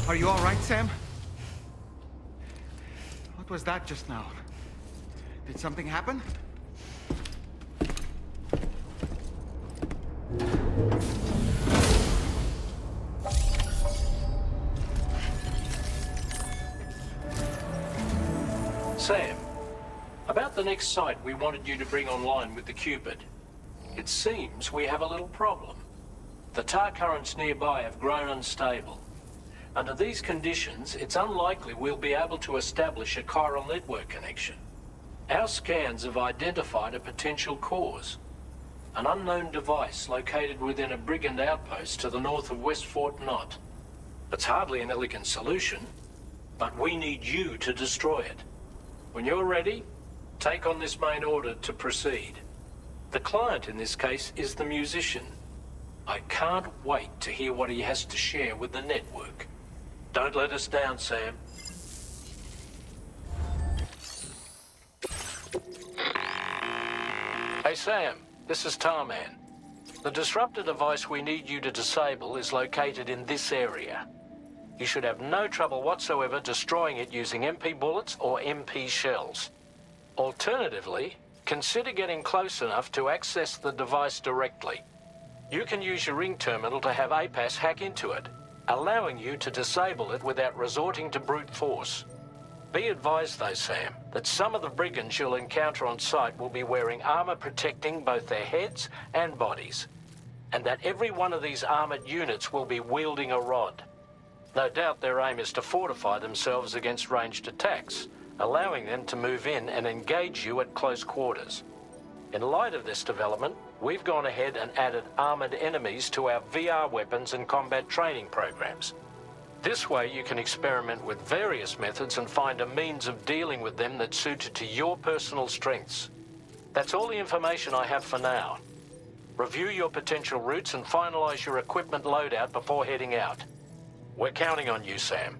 Are you all right, Sam? What was that just now? Did something happen? Sam, about the next site we wanted you to bring online with the Cupid. It seems we have a little problem. The tar currents nearby have grown unstable. Under these conditions, it's unlikely we'll be able to establish a chiral network connection. Our scans have identified a potential cause. An unknown device located within a brigand outpost to the north of West Fort Knot. It's hardly an elegant solution, but we need you to destroy it. When you're ready, take on this main order to proceed. The client in this case is the musician. I can't wait to hear what he has to share with the network. Don't let us down, Sam. Hey, Sam, this is Tarman. The disruptor device we need you to disable is located in this area. You should have no trouble whatsoever destroying it using MP bullets or MP shells. Alternatively, consider getting close enough to access the device directly. You can use your ring terminal to have APAS hack into it, allowing you to disable it without resorting to brute force. Be advised though, Sam, that some of the brigands you'll encounter on site will be wearing armor protecting both their heads and bodies, and that every one of these armored units will be wielding a rod. No doubt their aim is to fortify themselves against ranged attacks, allowing them to move in and engage you at close quarters. In light of this development, we've gone ahead and added armored enemies to our VR weapons and combat training programs. This way you can experiment with various methods and find a means of dealing with them that's suited to your personal strengths. That's all the information I have for now. Review your potential routes and finalize your equipment loadout before heading out. We're counting on you, Sam.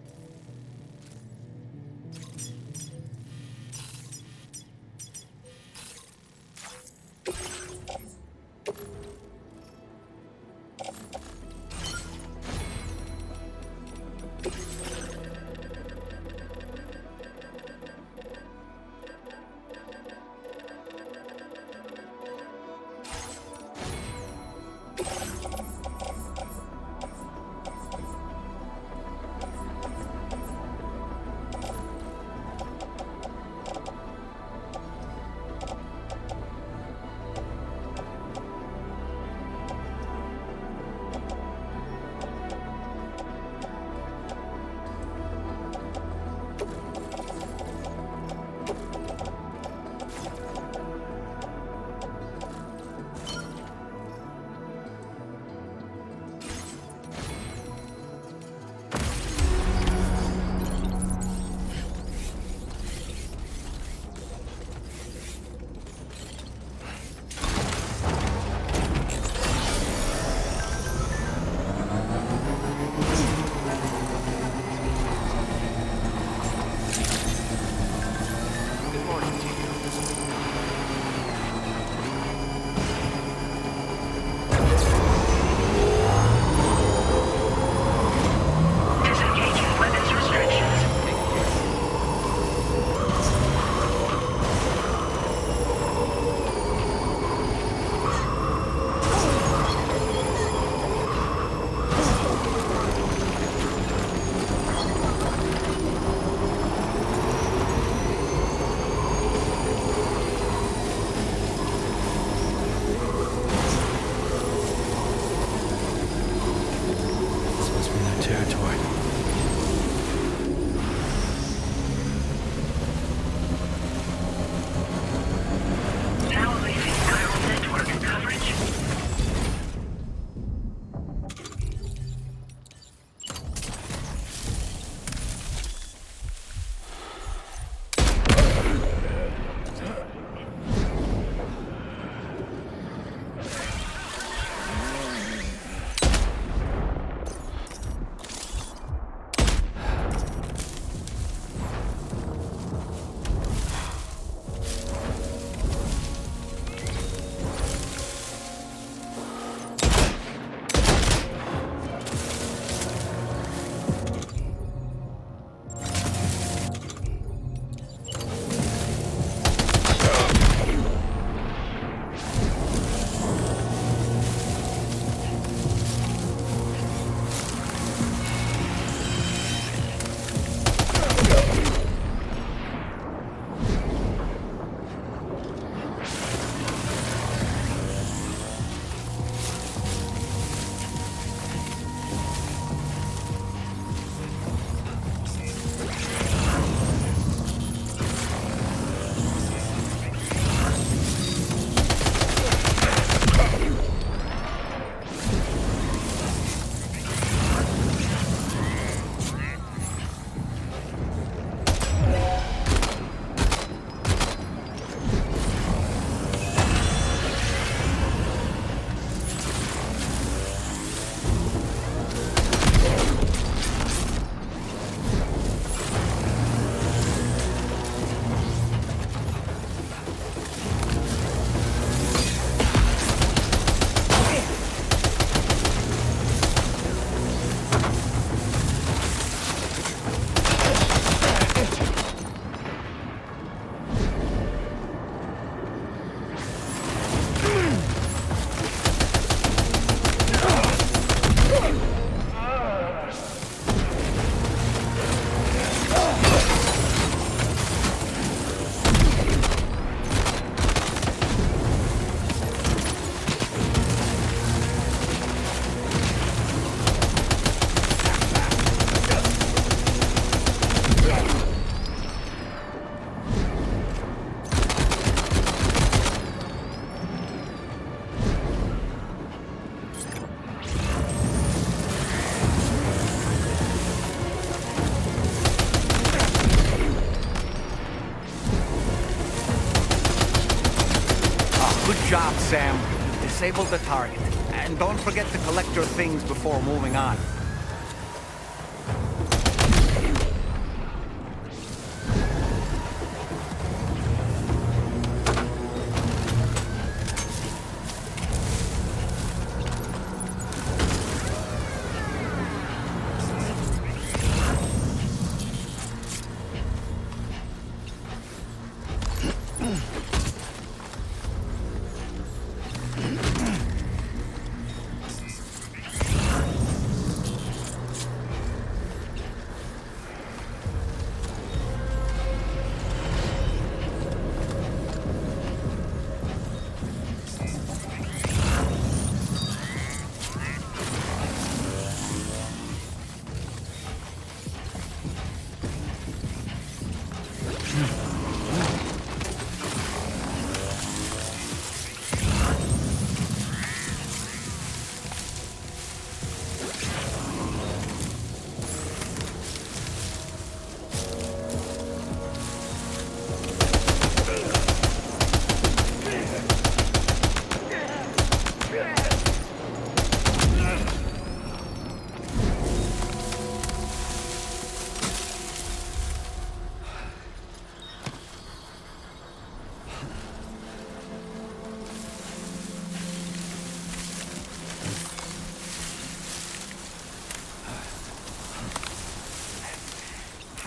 Sam. Disable the target. And don't forget to collect your things before moving on.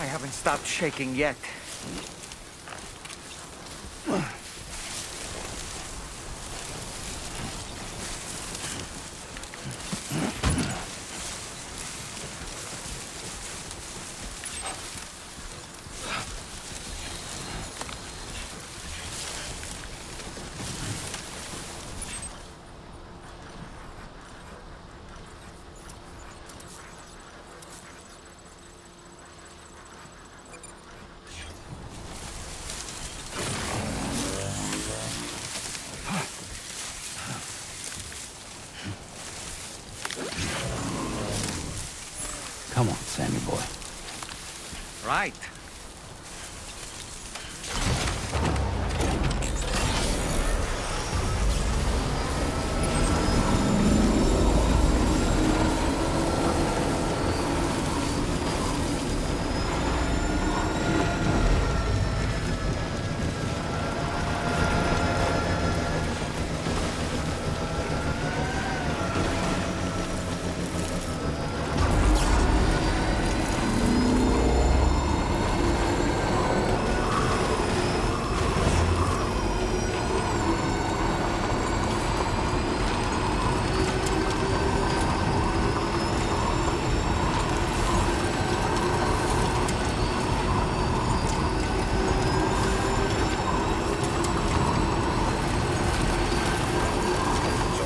I haven't stopped shaking yet. Come on, Sammy boy. Right.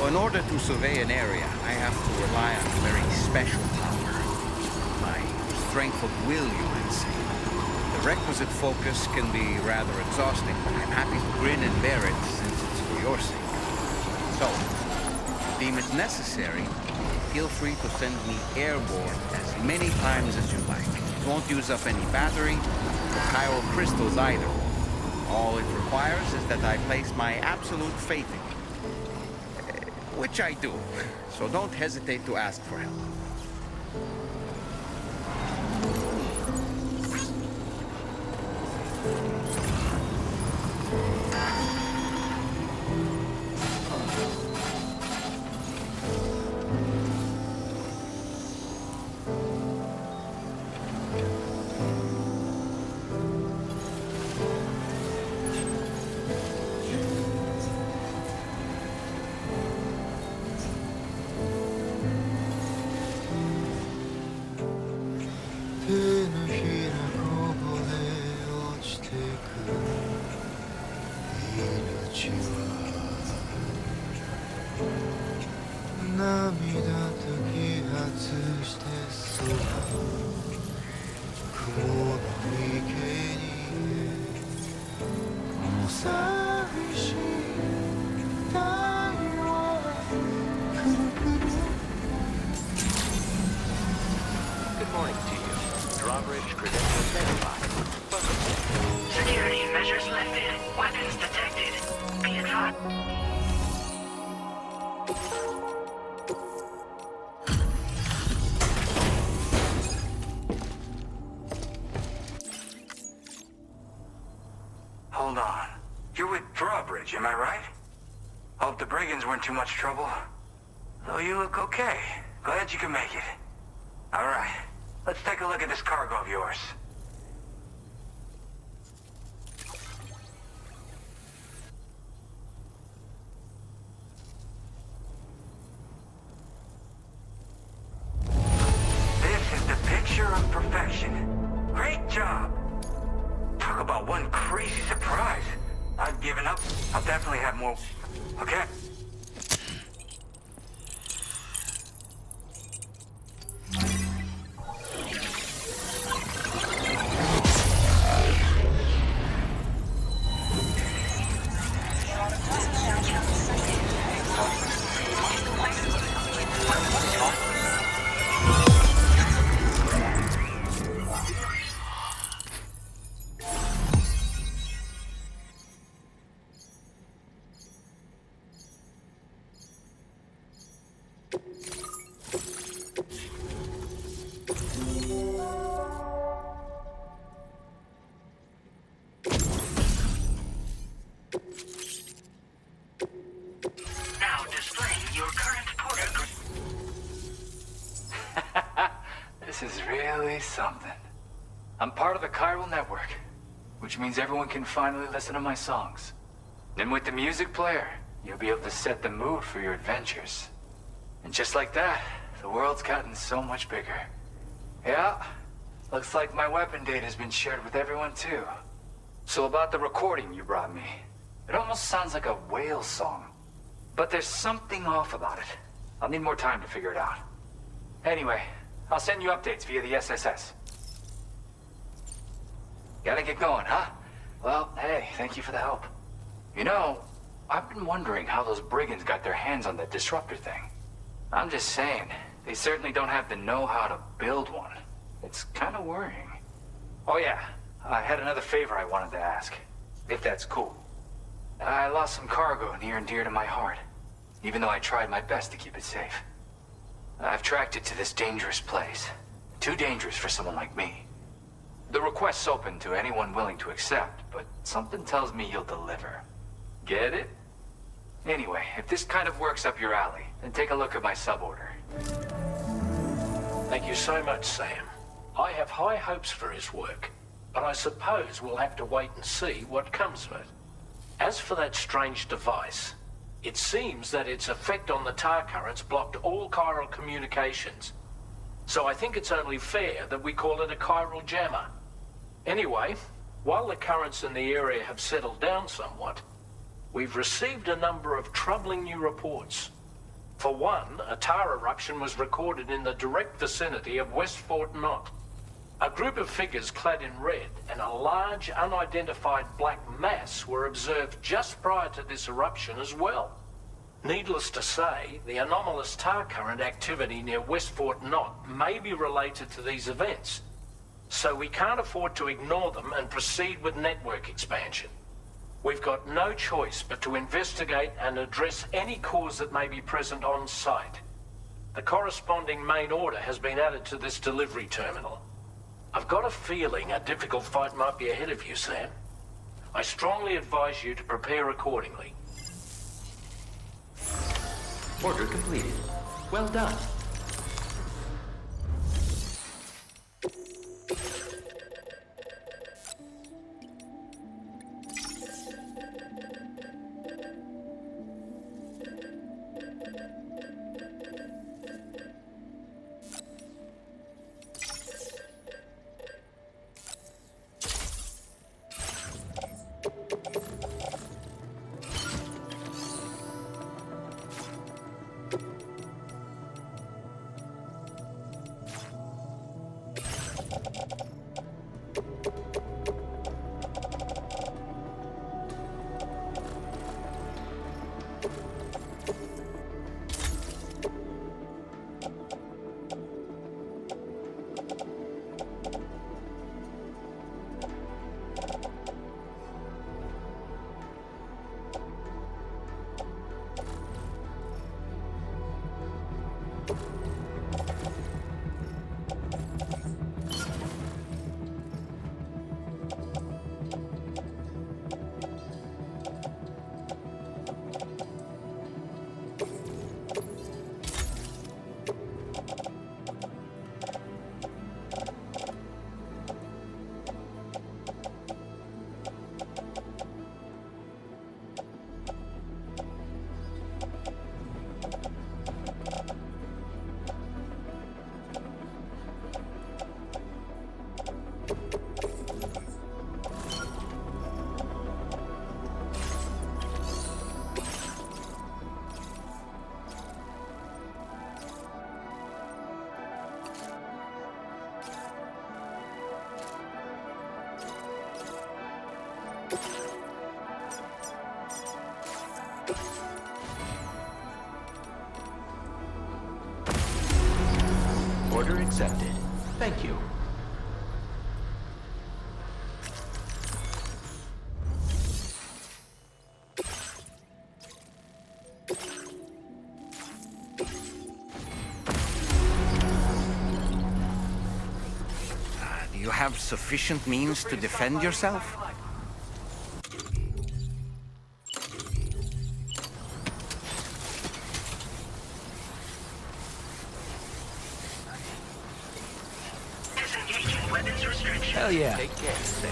In order to survey an area, I have to rely on a very special power. My strength of will, you might say. The requisite focus can be rather exhausting, but I'm happy to grin and bear it since it's for your sake. So, if you deem it necessary, feel free to send me airborne as many times as you like. It won't use up any battery or chiral crystals either. All it requires is that I place my absolute faith in you. Which I do, so don't hesitate to ask for help. Good morning to you. Drawbridge credentials verified. Security measures lifted. Weapons detected. Be advised. Hold on. You're with Drawbridge, am I right? Hope the brigands weren't too much trouble. Though you look okay. Glad you can make it. Alright, let's take a look at this cargo of yours. This is the picture of perfection. Great job. Talk about one crazy surprise. I've given up. I'll definitely have more. Okay. Now displaying your current port. This is really something. I'm part of the chiral network, which means everyone can finally listen to my songs. And with the music player, you'll be able to set the mood for your adventures. And just like that, the world's gotten so much bigger. Yeah, looks like my weapon data has been shared with everyone too. So about the recording you brought me, it almost sounds like a whale song. But there's something off about it. I'll need more time to figure it out. Anyway, I'll send you updates via the SSS. Gotta get going, huh? Well, hey, thank you for the help. You know, I've been wondering how those brigands got their hands on that disruptor thing. I'm just saying, they certainly don't have the know-how to build one. It's kind of worrying. Oh yeah, I had another favor I wanted to ask, if that's cool. I lost some cargo near and dear to my heart, even though I tried my best to keep it safe. I've tracked it to this dangerous place. Too dangerous for someone like me. The request's open to anyone willing to accept, but something tells me you'll deliver. Get it? Anyway, if this kind of works up your alley, then take a look at my suborder. Thank you so much, Sam. I have high hopes for his work, but I suppose we'll have to wait and see what comes of it. As for that strange device, it seems that its effect on the tar currents blocked all chiral communications. So I think it's only fair that we call it a chiral jammer. Anyway, while the currents in the area have settled down somewhat, we've received a number of troubling new reports. For one, a tar eruption was recorded in the direct vicinity of West Fort Knot. A group of figures clad in red and a large unidentified black mass were observed just prior to this eruption as well. Needless to say, the anomalous tar current activity near West Fort Knot may be related to these events, so we can't afford to ignore them and proceed with network expansion. We've got no choice but to investigate and address any cause that may be present on site. The corresponding main order has been added to this delivery terminal. I've got a feeling a difficult fight might be ahead of you, Sam. I strongly advise you to prepare accordingly. Order completed. Well done. Order accepted. Thank you. Do you have sufficient means to defend yourself? Hell yeah. Take care, Sam.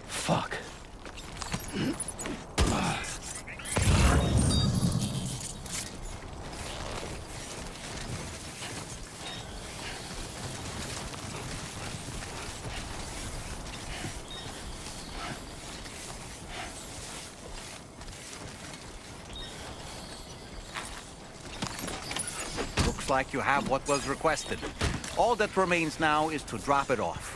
Fuck. Looks like you have what was requested. All that remains now is to drop it off.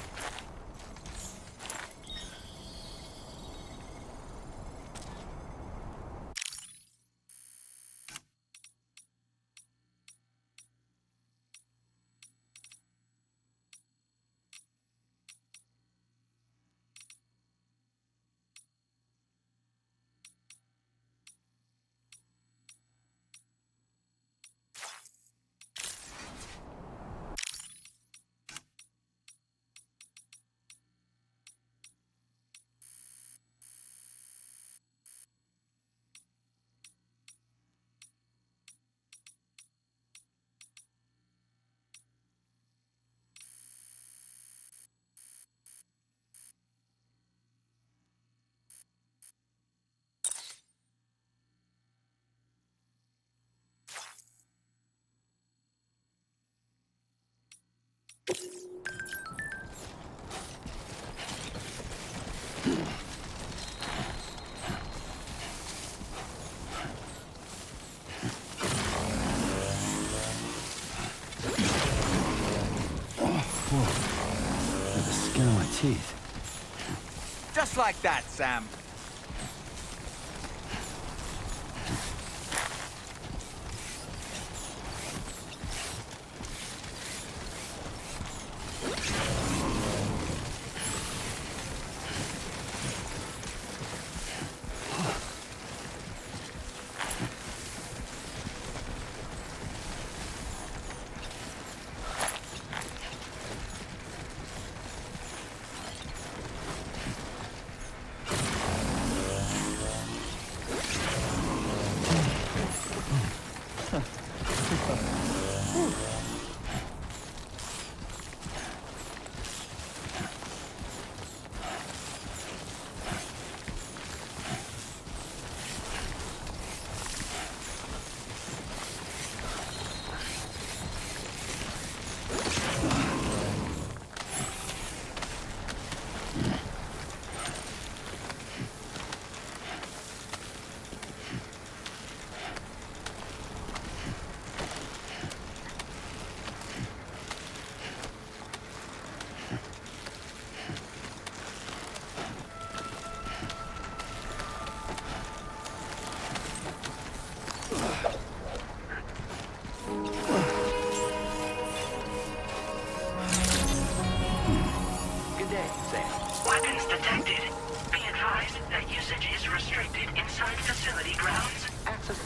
With the skin on my teeth. Just like that, Sam.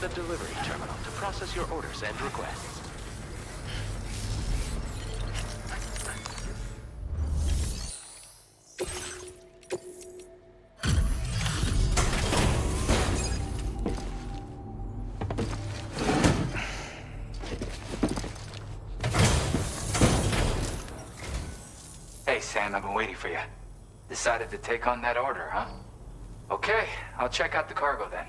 the delivery terminal to process your orders and requests. Hey, Sam, I've been waiting for you. Decided to take on that order, huh? Okay, I'll check out the cargo then.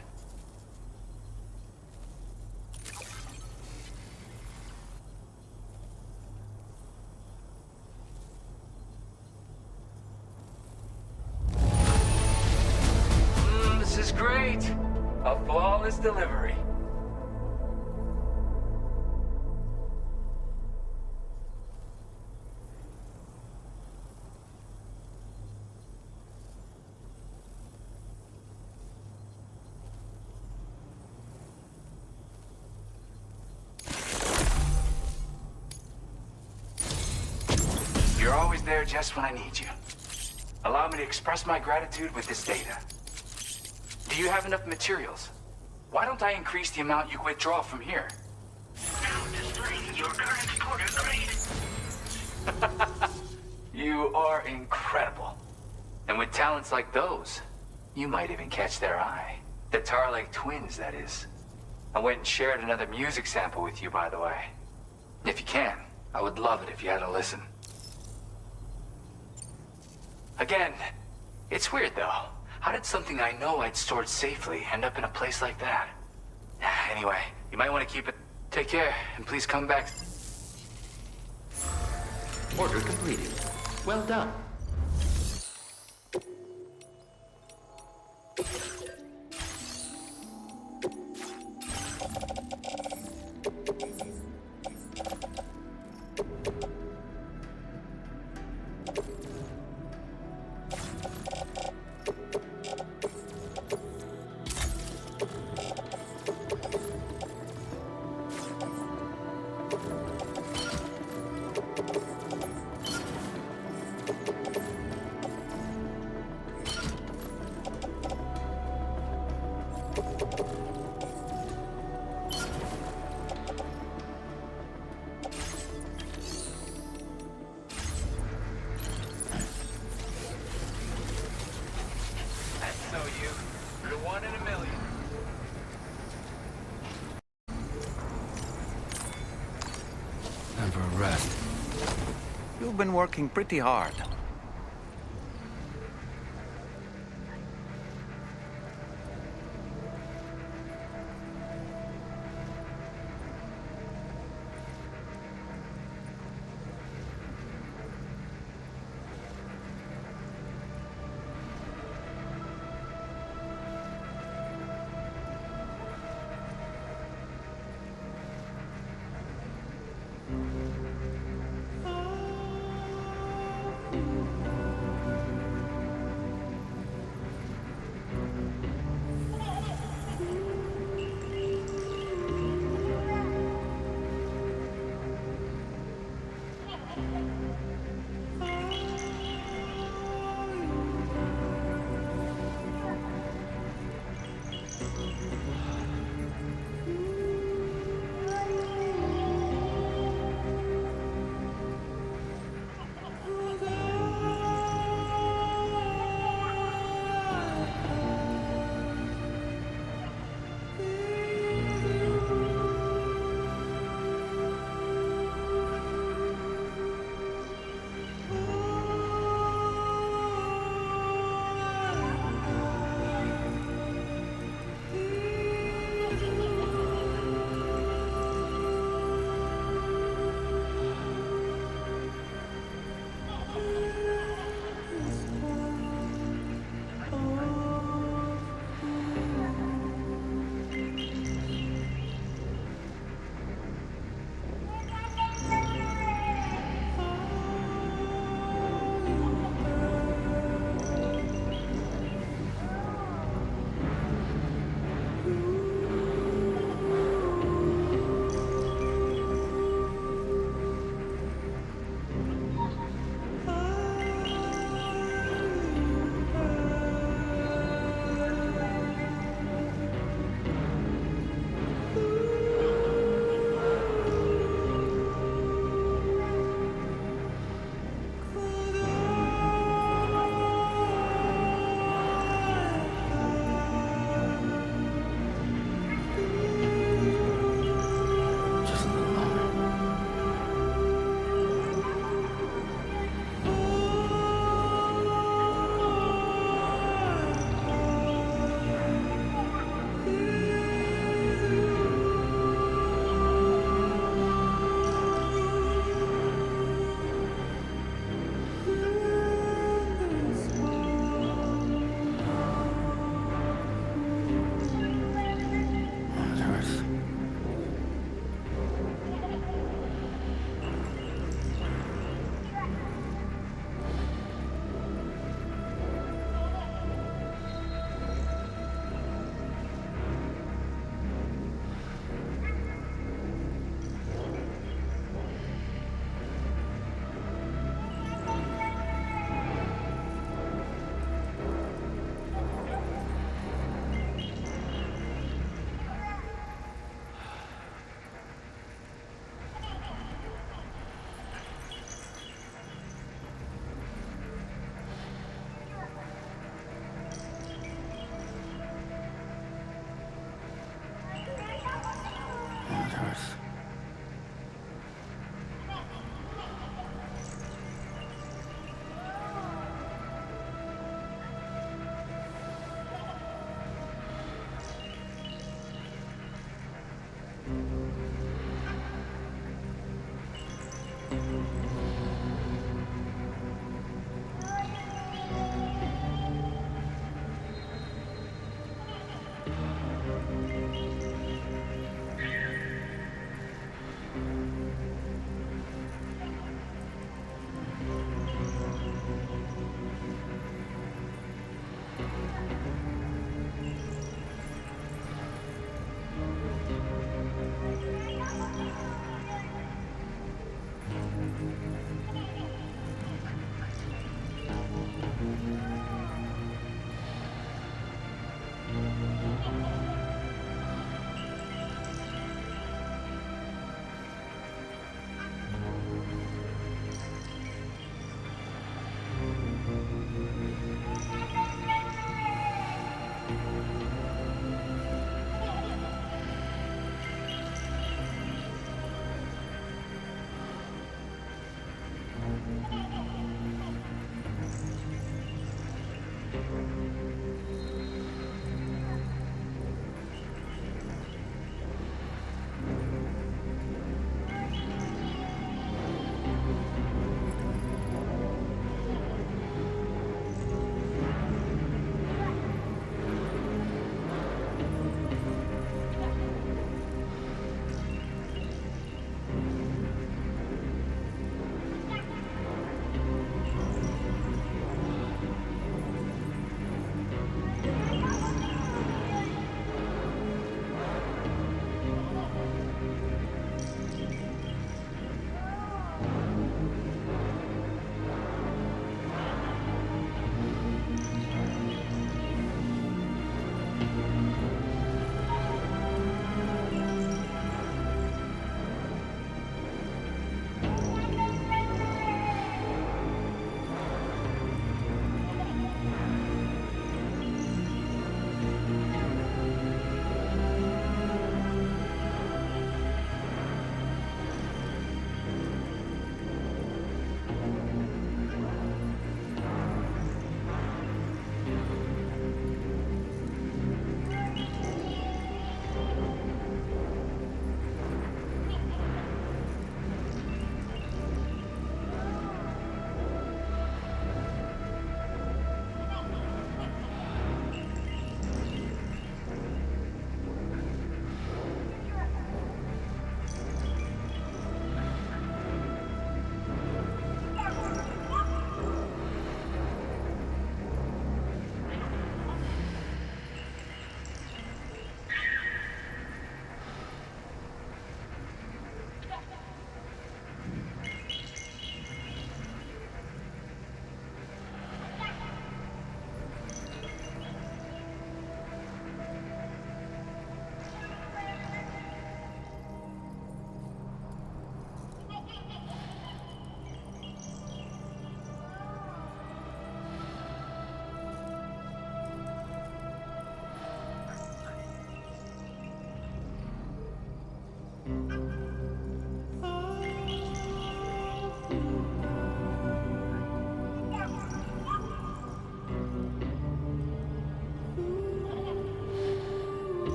This is great. A flawless delivery. You're always there just when I need you. Allow me to express my gratitude with this data. Do you have enough materials? Why don't I increase the amount you withdraw from here? Now displaying your current order grade. You are incredible. And with talents like those, you might even catch their eye. The Tarlake twins, that is. I went and shared another music sample with you, by the way. If you can, I would love it if you had a listen. Again, it's weird though. How did something I know I'd stored safely end up in a place like that? Anyway, you might want to keep it. Take care, and please come back. Order completed. Well done. You're one in a million. Never rest. You've been working pretty hard.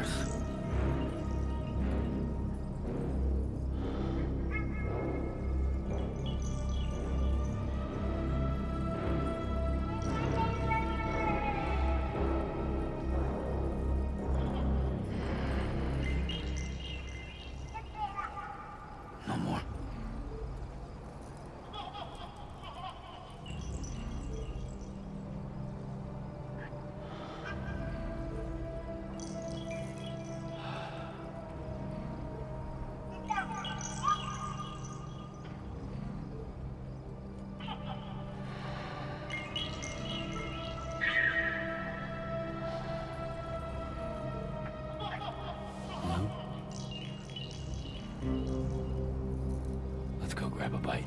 course. No more. Let's go grab a bite.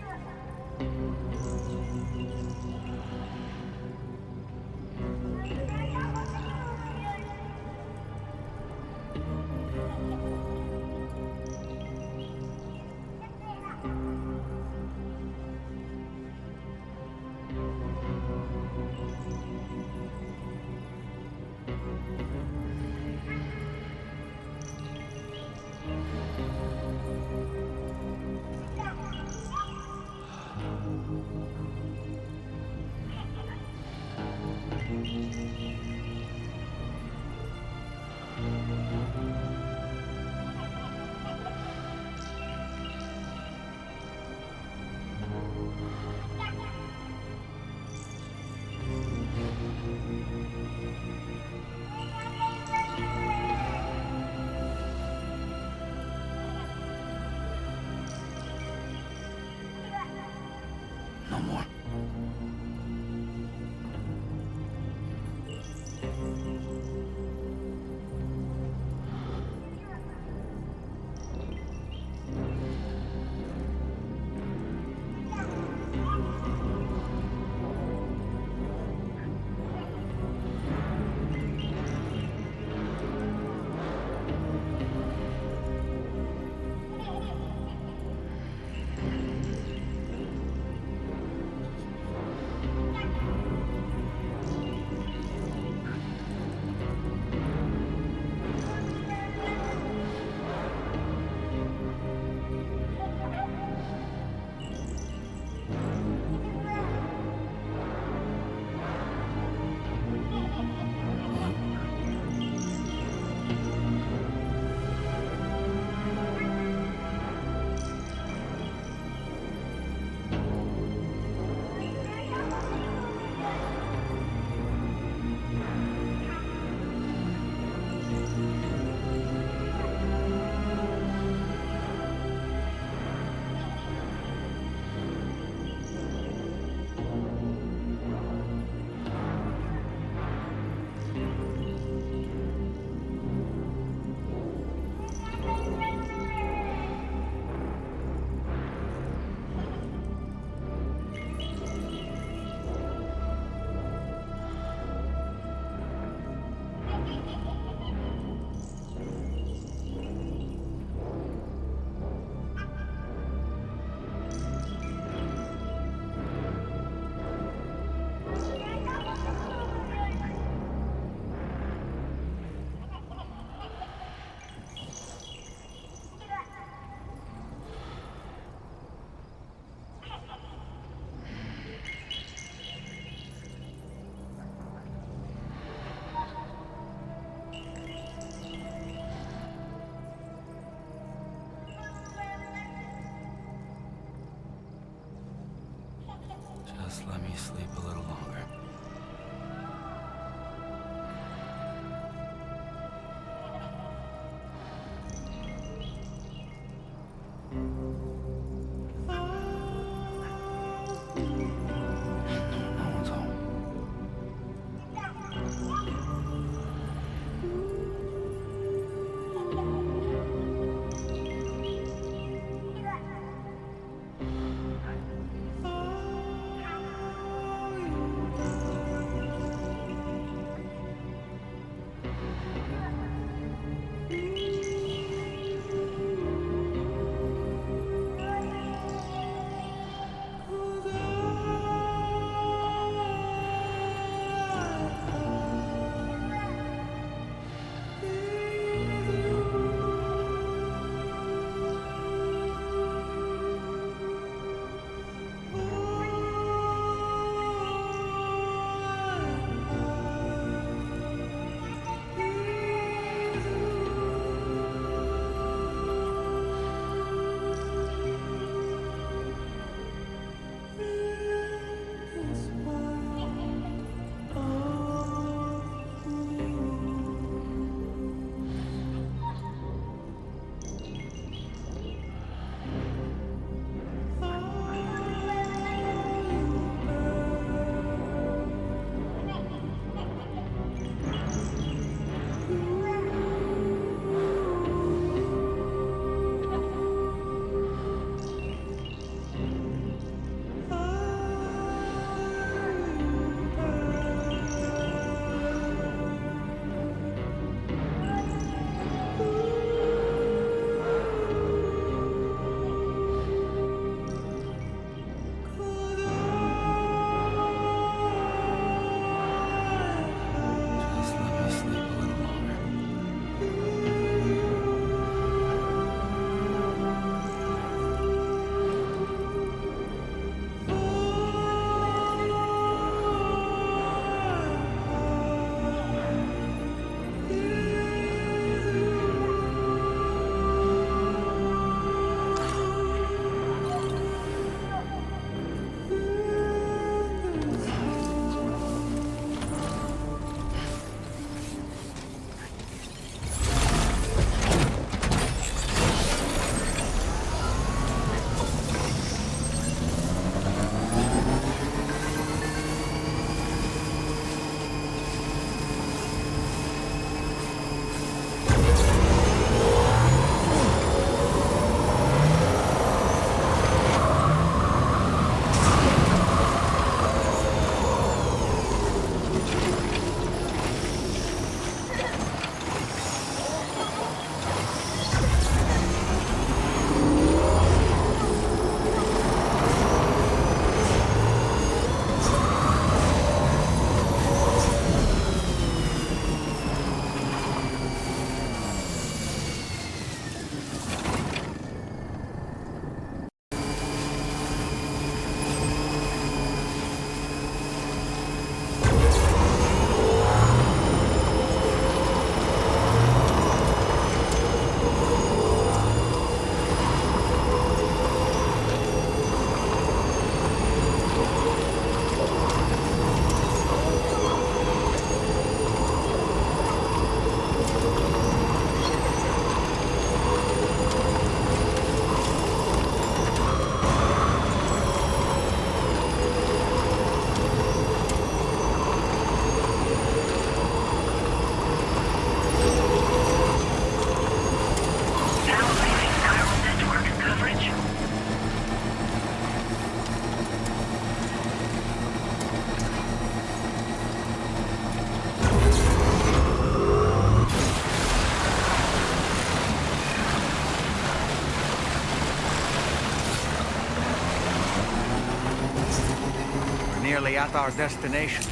nearly at our destination.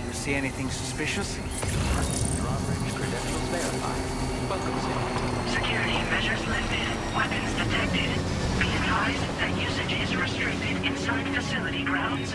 You see anything suspicious? Drawbridge credentials verified. Welcome, Sam. Security measures lifted. Weapons detected. Be advised that usage is restricted inside facility grounds.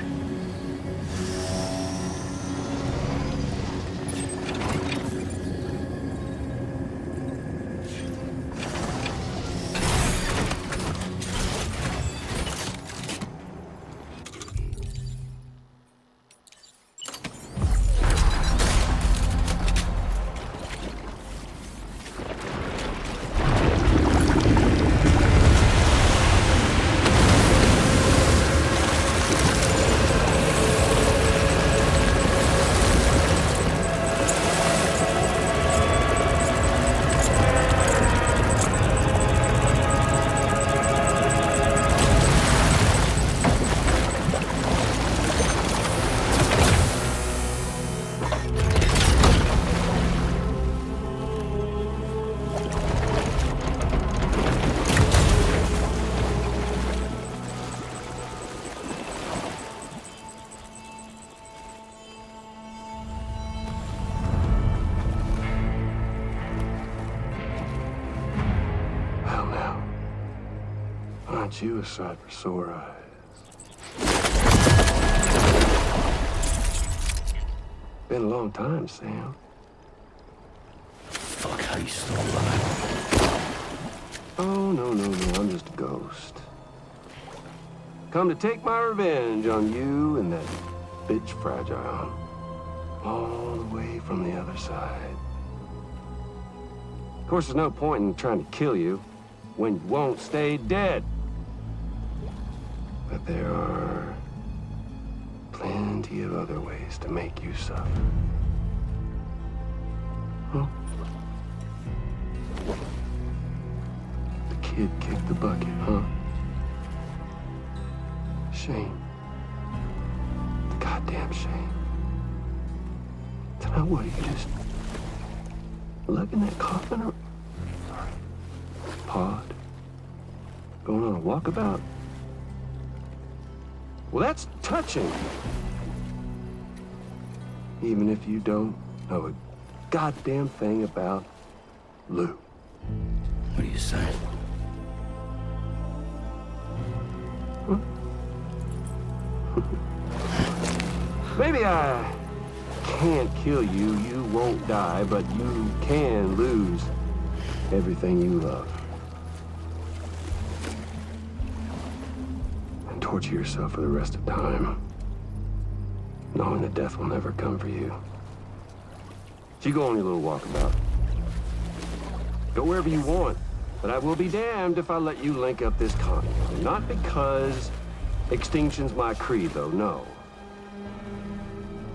Aren't you a sight for sore eyes? Been a long time, Sam. Fuck, how you still alive? Oh, no, I'm just a ghost. Come to take my revenge on you and that bitch Fragile. All the way from the other side. Of course, there's no point in trying to kill you when you won't stay dead. But there are plenty of other ways to make you suffer. Huh? The kid kicked the bucket, huh? Shame. The goddamn shame. Then what, you just lug in that coffin or pod? Going on a walkabout? Well, that's touching. Even if you don't know a goddamn thing about Lou. What are you saying? Huh? Maybe I can't kill you, you won't die, but you can lose everything you love. And torture yourself for the rest of time, knowing that death will never come for you. So you go on your little walkabout. Go wherever you want, but I will be damned if I let you link up this continent. Not because extinction's my creed, though, no.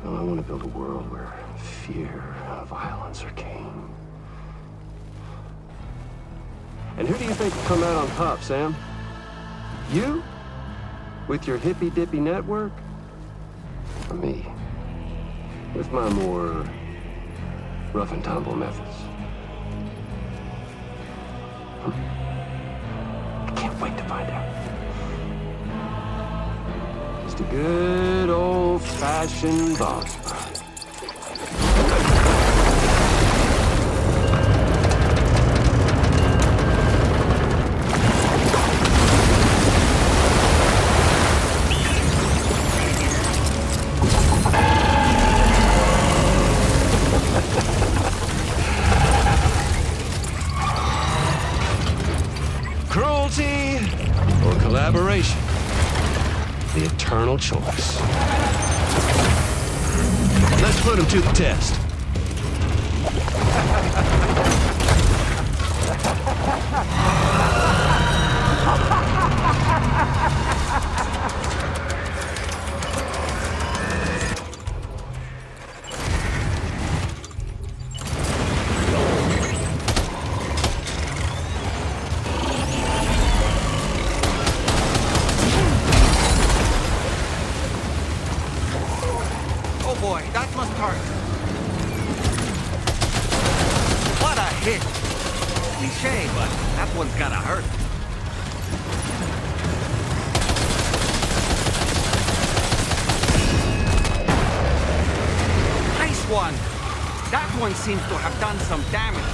No, I want to build a world where fear and violence are king. And who do you think will come out on top, Sam? You? With your hippy-dippy network? Or me? With my more rough and tumble methods? I can't wait to find out. Just a good old-fashioned boss fight. Cruelty or collaboration? The eternal choice. Let's put him to the test. Oh boy, that must hurt. What a hit. Cliche, but that one's gotta hurt. one! That one seems to have done some damage.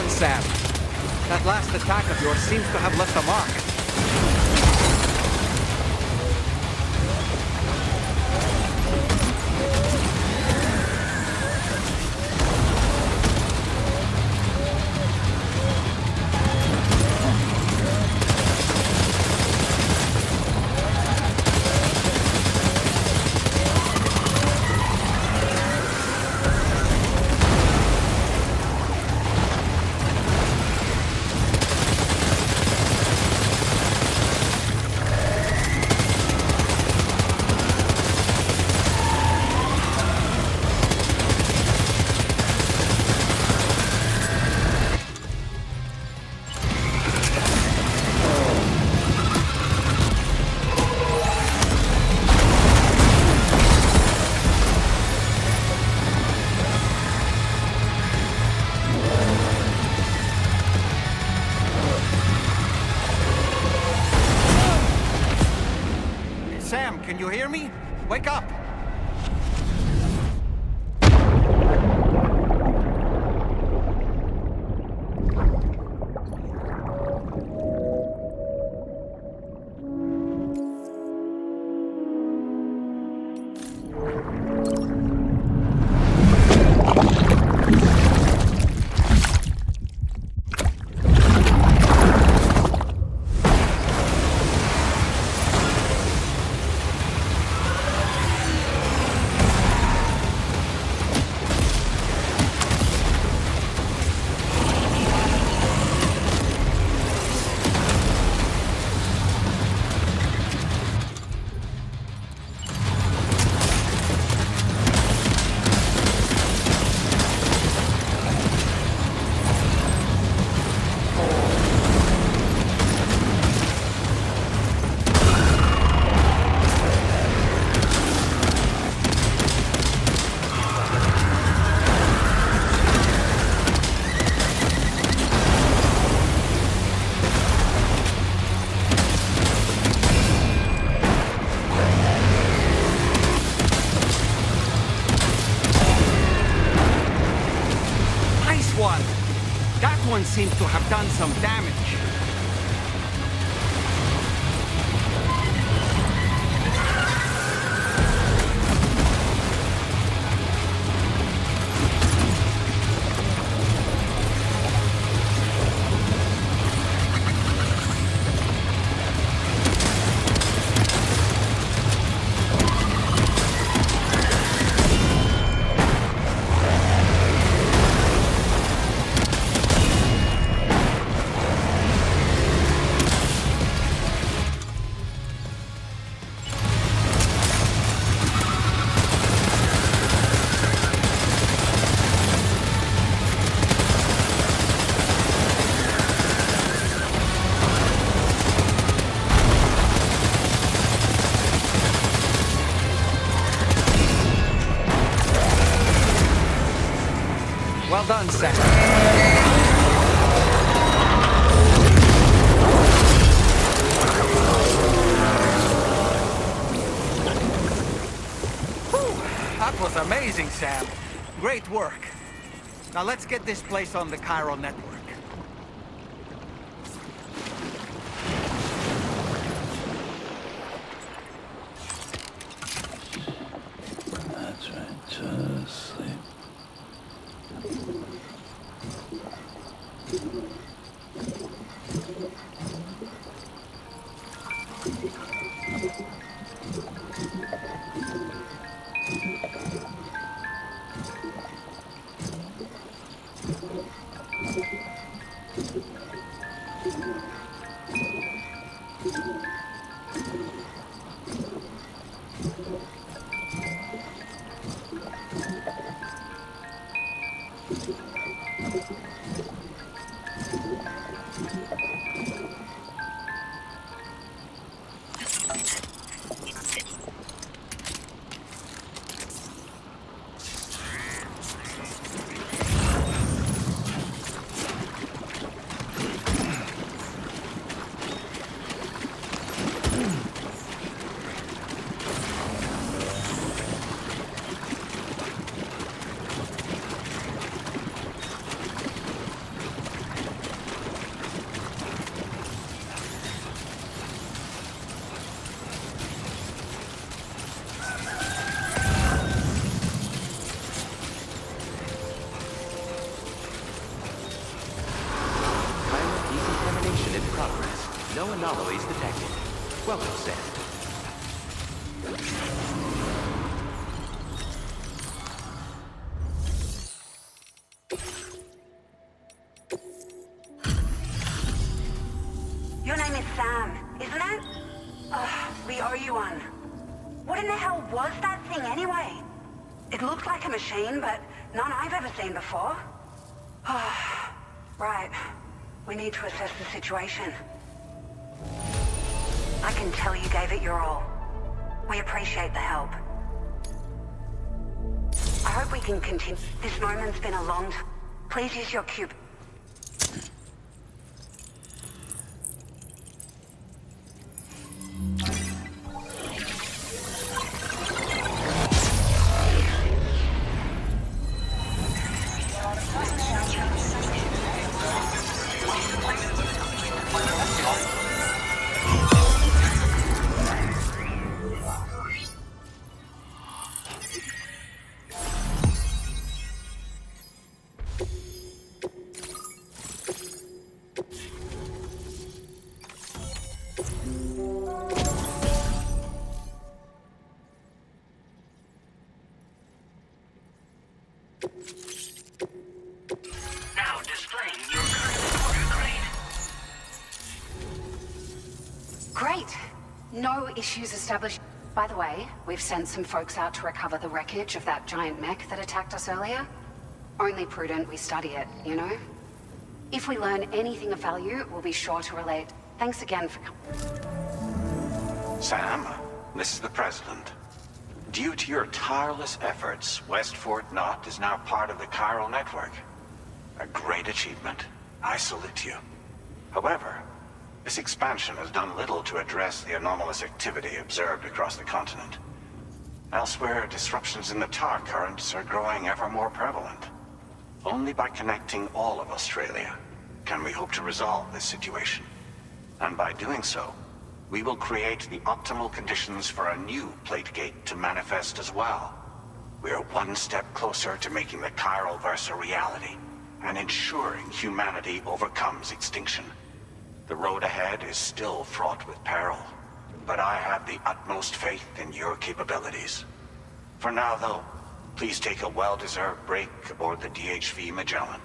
Sam. That last attack of yours seems to have left a mark. Sam, can you hear me? Wake up! That one seems to have done some damage. Well done, Sam. That was amazing, Sam. Great work. Now let's get this place on the chiral network. That's right, just No anomalies detected. Welcome, Sam. Your name is Sam, isn't it? We owe you one. What in the hell was that thing anyway? It looked like a machine, but none I've ever seen before. Right. We need to assess the situation. I can tell you gave it your all. We appreciate the help. I hope we can continue. This moment's been a long time. Please use your cube. Now displaying your current order grade. Great. No issues established. By the way, we've sent some folks out to recover the wreckage of that giant mech that attacked us earlier. Only prudent we study it, you know? If we learn anything of value, we'll be sure to relate. Thanks again for coming. Sam, this is the President. Due to your tireless efforts, West Fort Knot is now part of the chiral network. A great achievement. I salute you. However, this expansion has done little to address the anomalous activity observed across the continent. Elsewhere, disruptions in the tar currents are growing ever more prevalent. Only by connecting all of Australia can we hope to resolve this situation. And by doing so, we will create the optimal conditions for a new plate gate to manifest as well. We are one step closer to making the chiral verse a reality and ensuring humanity overcomes extinction. The road ahead is still fraught with peril, but I have the utmost faith in your capabilities. For now, though, please take a well-deserved break aboard the DHV Magellan.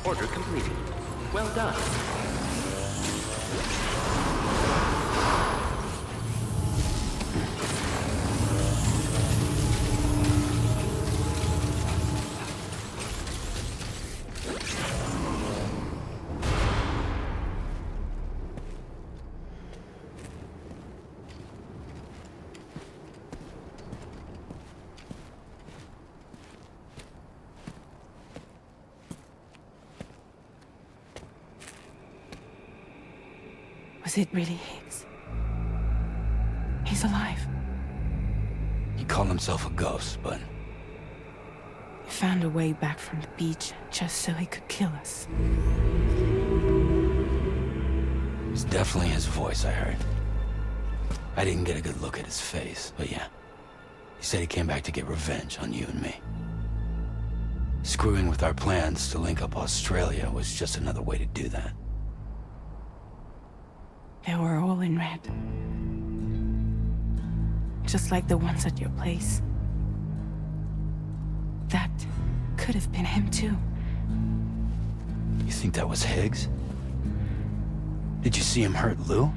Order completed. Well done. Was it really Higgs? He's alive. He called himself a ghost, but If found a way back from the beach just so he could kill us. It was definitely his voice I heard. I didn't get a good look at his face, but yeah. He said he came back to get revenge on you and me. Screwing with our plans to link up Australia was just another way to do that. They were all in red. Just like the ones at your place. That could have been him too. You think that was Higgs? Did you see him hurt Lou?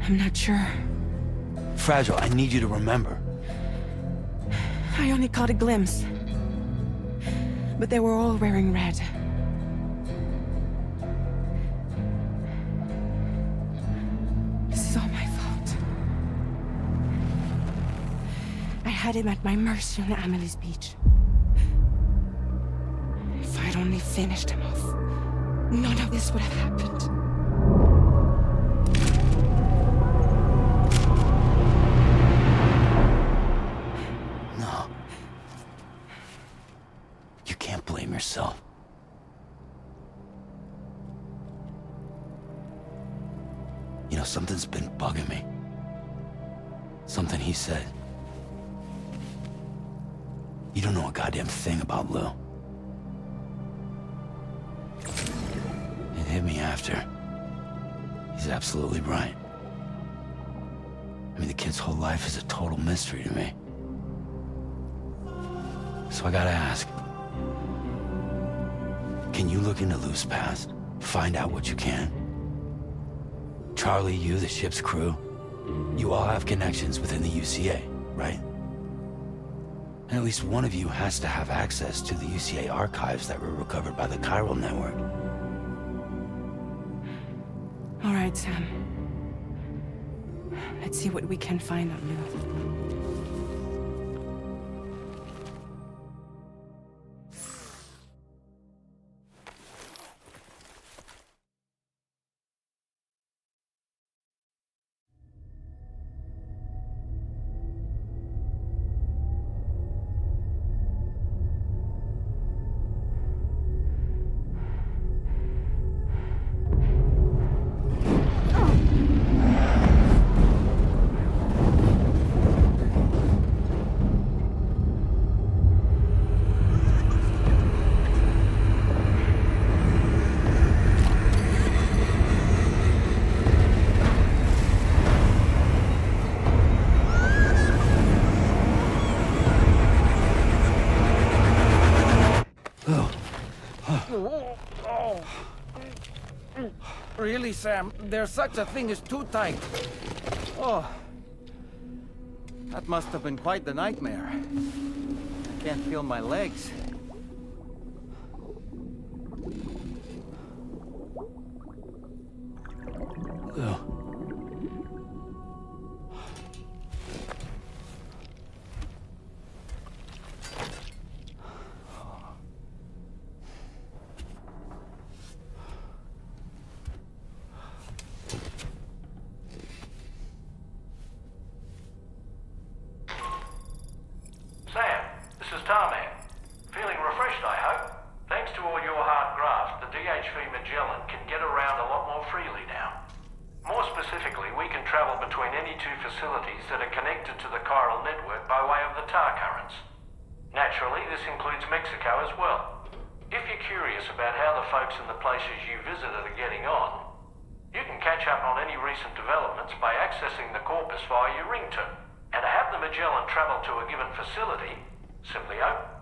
I'm not sure. Fragile, I need you to remember. I only caught a glimpse. But they were all wearing red. This is all my fault. I had him at my mercy on Amelie's beach. If I'd only finished him off, none of this would have happened. No. You can't blame yourself. You know, something's been bugging me. Something he said. You don't know a goddamn thing about Lou. It hit me after. He's absolutely right. I mean, the kid's whole life is a total mystery to me. So I gotta ask. Can you look into Lou's past? Find out what you can? Charlie, you, the ship's crew, you all have connections within the UCA, right? And at least one of you has to have access to the UCA archives that were recovered by the chiral network. All right, Sam. Let's see what we can find on Lou. Really, Sam? There's such a thing as too tight. Oh. That must have been quite the nightmare. I can't feel my legs. Lou. Sam, this is Tarman. Feeling refreshed, I hope? Thanks to all your hard graft, the DHV Magellan can get around a lot more freely now. More specifically, we can travel between any two facilities that are connected to the chiral network by way of the tar currents. Naturally, this includes Mexico as well. If you're curious about how the folks in the places you visited are getting on, you can catch up on any recent developments by accessing the corpus via your ringtone. And to have the Magellan travel to a given facility, simply open.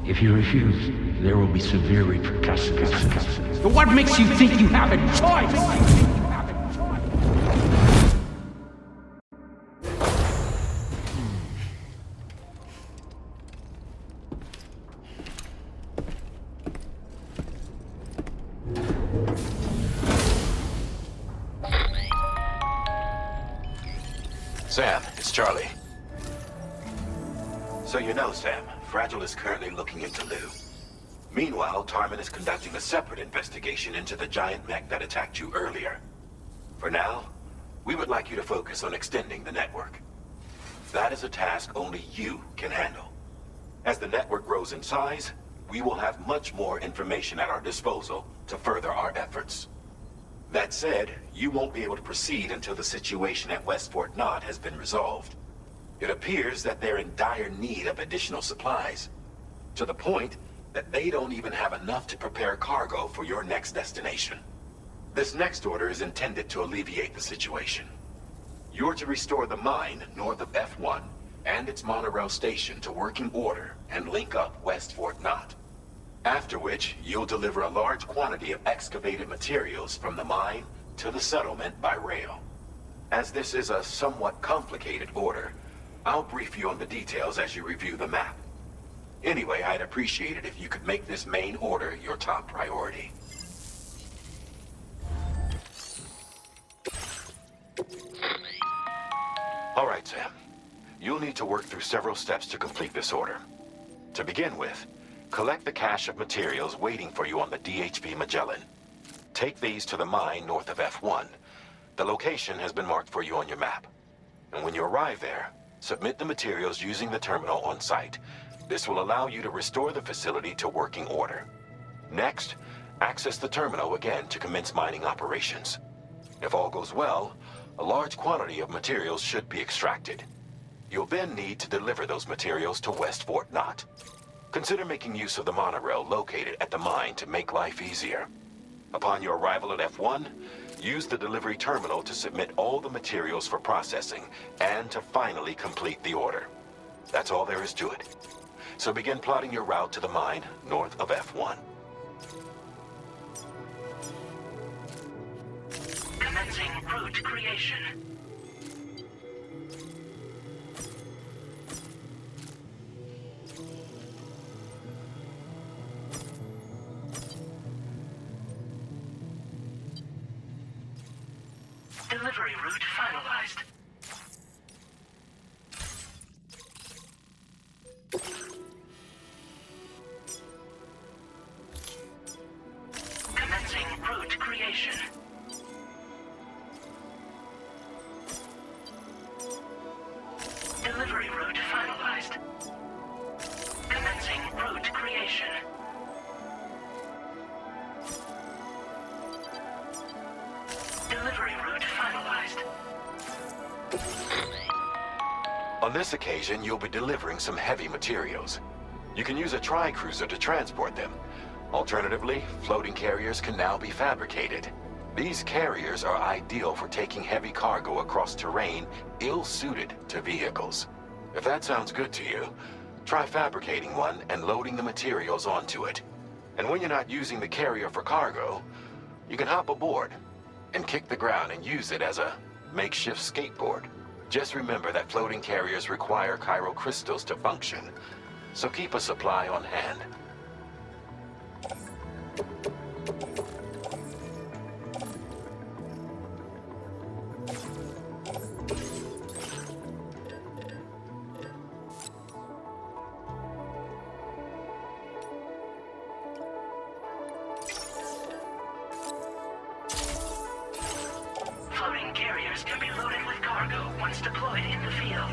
If you refuse, there will be severe repercussions. But what makes you think you have a choice? Sam, it's Charlie. So you know, Sam, Fragile is currently looking into Lou. Meanwhile, Tarman is conducting a separate investigation into the giant mech that attacked you earlier. For now, we would like you to focus on extending the network. That is a task only you can handle. As the network grows in size, we will have much more information at our disposal to further our efforts. That said, you won't be able to proceed until the situation at West Fort Knot has been resolved. It appears that they're in dire need of additional supplies, to the point that they don't even have enough to prepare cargo for your next destination. This next order is intended to alleviate the situation. You're to restore the mine north of F1 and its monorail station to working order and link up West Fort Knot. After which, you'll deliver a large quantity of excavated materials from the mine to the settlement by rail. As this is a somewhat complicated order, I'll brief you on the details as you review the map. Anyway, I'd appreciate it if you could make this main order your top priority. All right, Sam. You'll need to work through several steps to complete this order. To begin with, collect the cache of materials waiting for you on the DHP Magellan. Take these to the mine north of F1. The location has been marked for you on your map. And when you arrive there, submit the materials using the terminal on site. This will allow you to restore the facility to working order. Next, access the terminal again to commence mining operations. If all goes well, a large quantity of materials should be extracted. You'll then need to deliver those materials to West Fort Knot. Consider making use of the monorail located at the mine to make life easier. Upon your arrival at F1, use the delivery terminal to submit all the materials for processing and to finally complete the order. That's all there is to it. So begin plotting your route to the mine north of F1. Commencing route creation. Delivery route finalized. Commencing route creation. Delivery route finalized. Commencing route creation. Delivery route finalized. On this occasion, you'll be delivering some heavy materials. You can use a tri-cruiser to transport them. Alternatively, floating carriers can now be fabricated. These carriers are ideal for taking heavy cargo across terrain ill-suited to vehicles. If that sounds good to you, try fabricating one and loading the materials onto it. And when you're not using the carrier for cargo, you can hop aboard and kick the ground and use it as a makeshift skateboard. Just remember that floating carriers require chiral crystals to function. so keep a supply on hand. Floating carriers can be loaded with cargo once deployed in the field.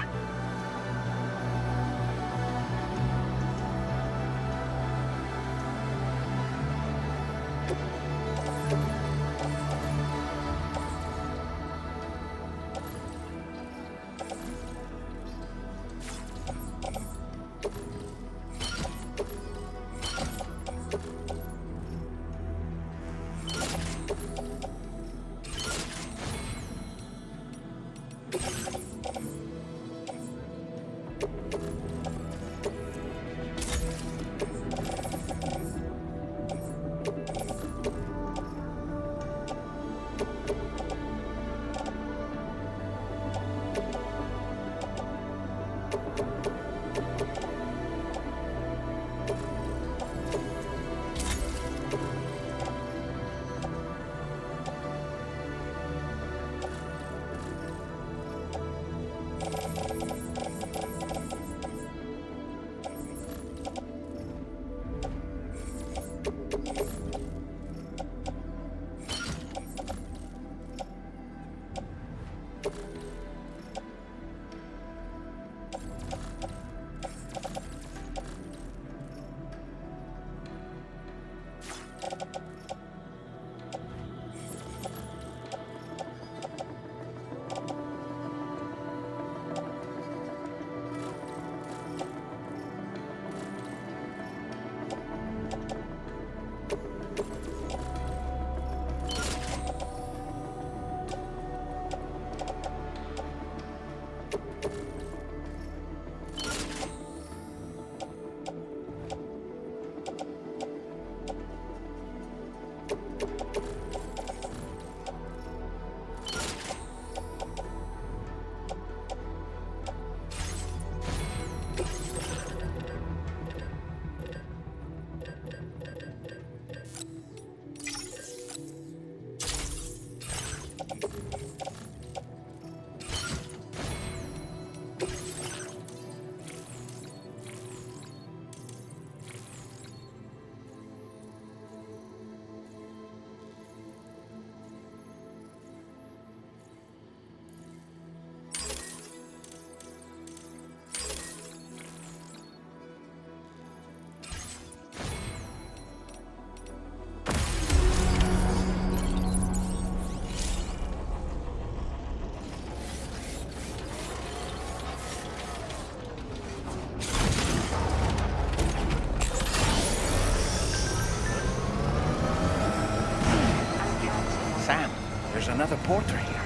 Sam, there's another porter here.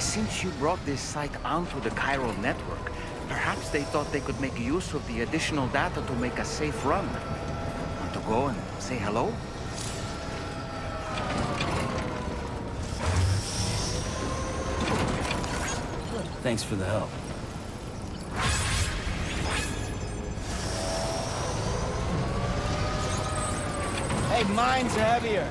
Since you brought this site onto the chiral network, perhaps they thought they could make use of the additional data to make a safe run. Want to go and say hello? Thanks for the help. Hey, mine's heavier.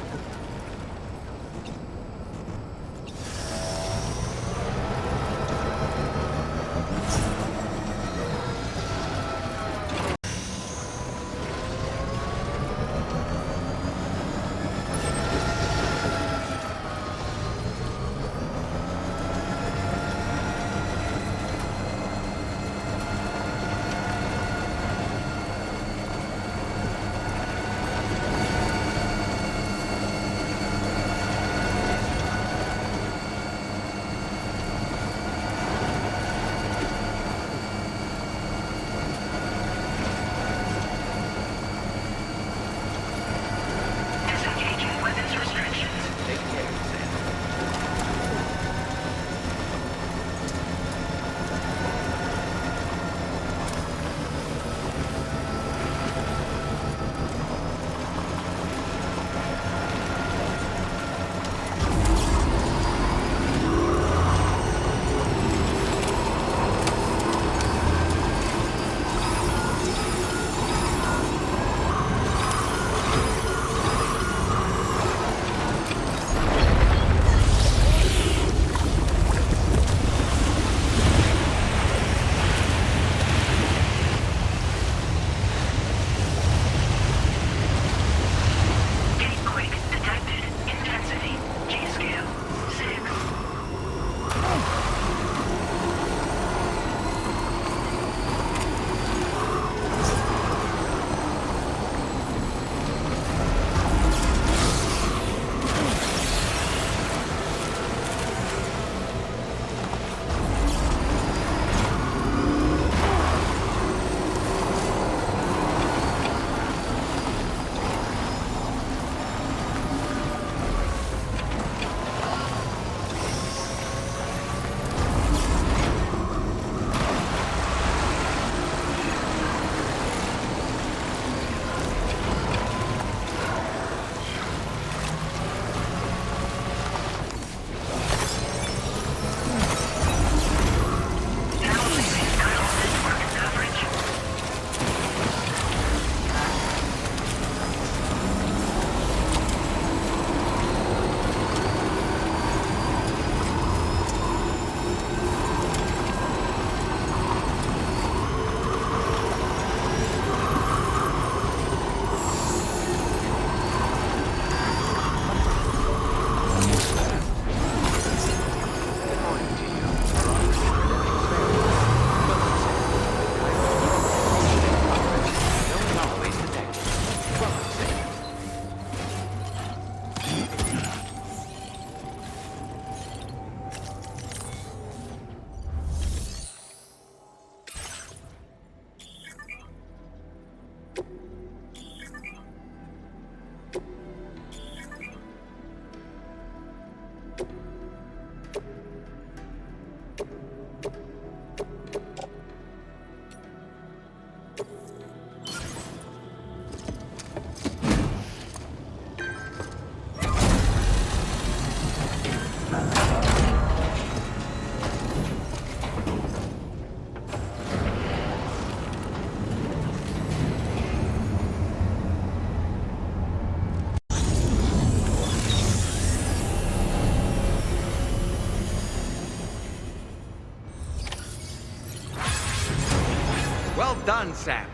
done, Sam.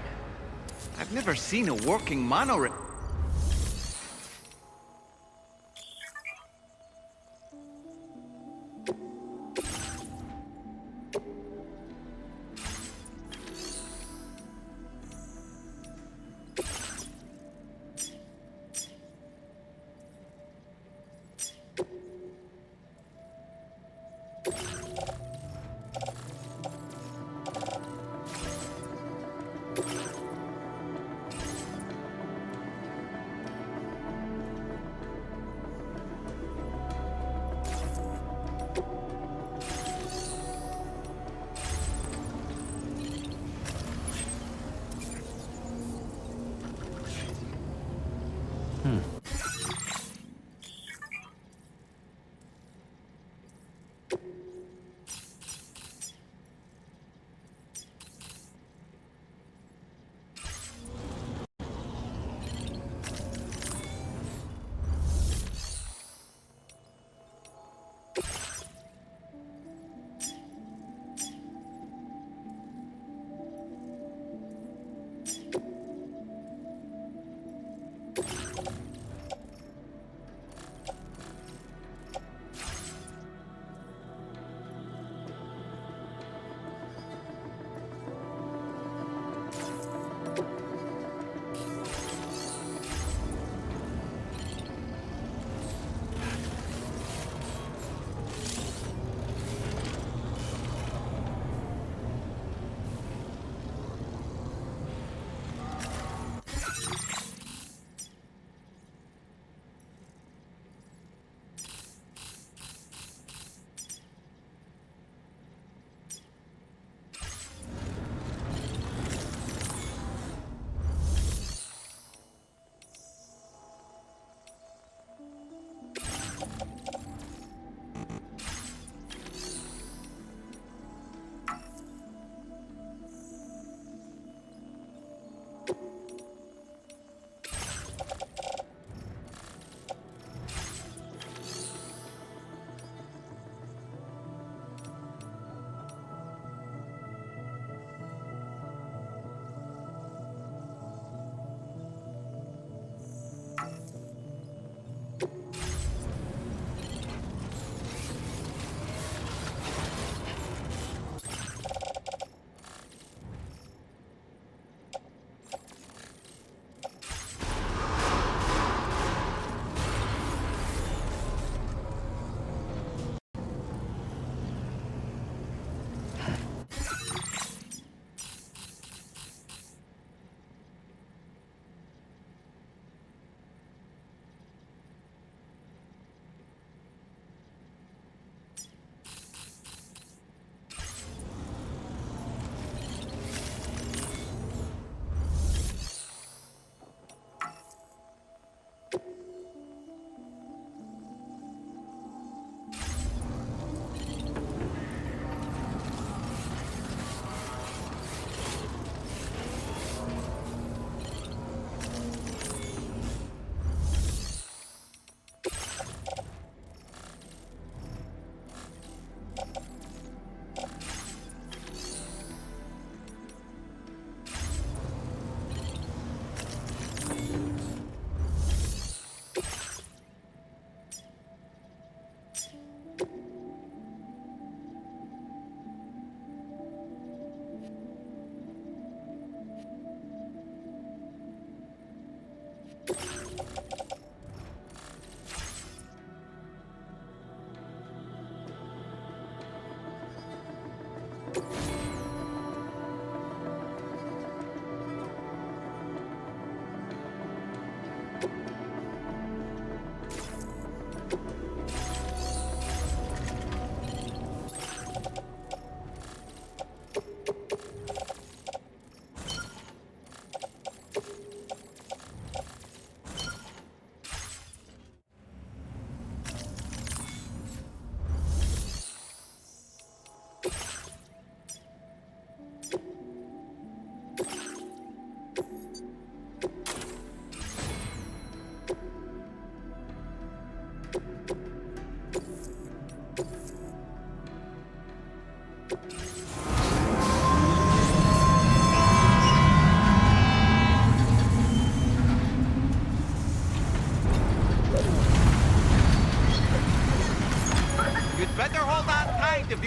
I've never seen a working monorail.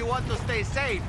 want to stay safe.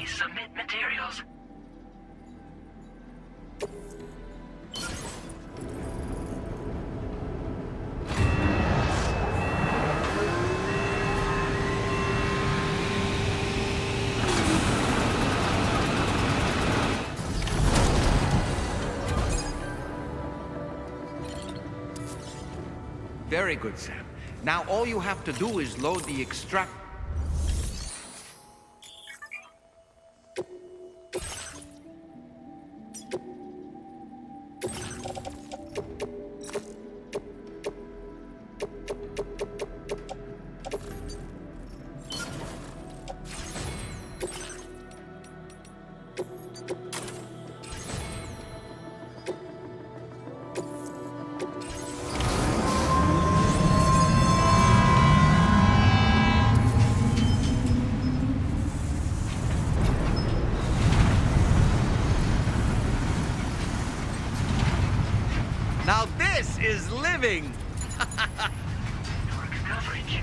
Submit materials. Very good, Sam. Now all you have to do is load the extract... This is living! Coverage.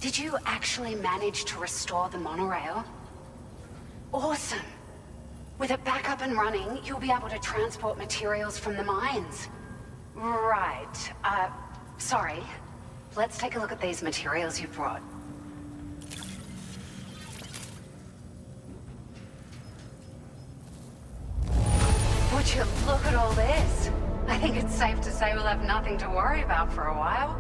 Did you actually manage to restore the monorail? Awesome! With it back up and running, you'll be able to transport materials from the mines. Right. Sorry. Let's take a look at these materials you brought. Would you look at all this? I think it's safe to say we'll have nothing to worry about for a while.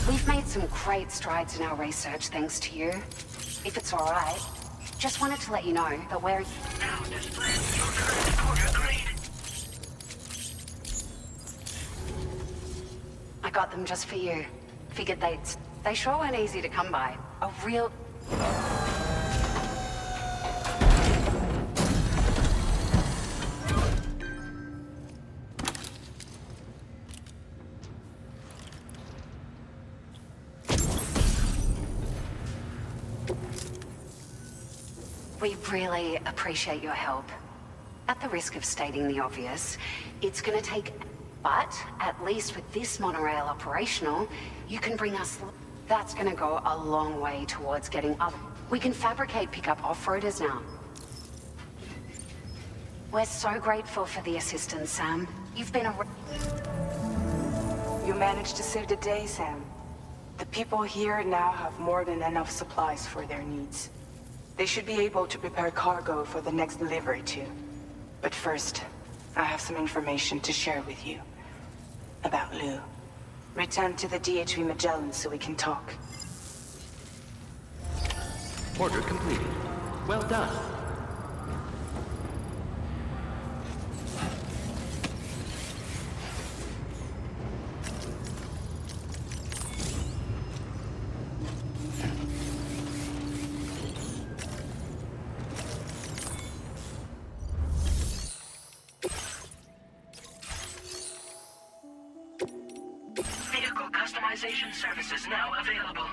We've made some great strides in our research thanks to you. If it's all right, just wanted to let you know that we're... Now display your transporter grade. I got them just for you. Figured they sure weren't easy to come by. A real... We really appreciate your help. At the risk of stating the obvious, it's gonna take... But, at least with this monorail operational, you can bring us... That's gonna go a long way towards getting up. We can fabricate pickup off-roaders now. We're so grateful for the assistance, Sam. You've been a... You managed to save the day, Sam. The people here now have more than enough supplies for their needs. They should be able to prepare cargo for the next delivery too. But first, I have some information to share with you. About Lou. Return to the DHV Magellan so we can talk. Order completed. Well done. Vehicle customization services now available.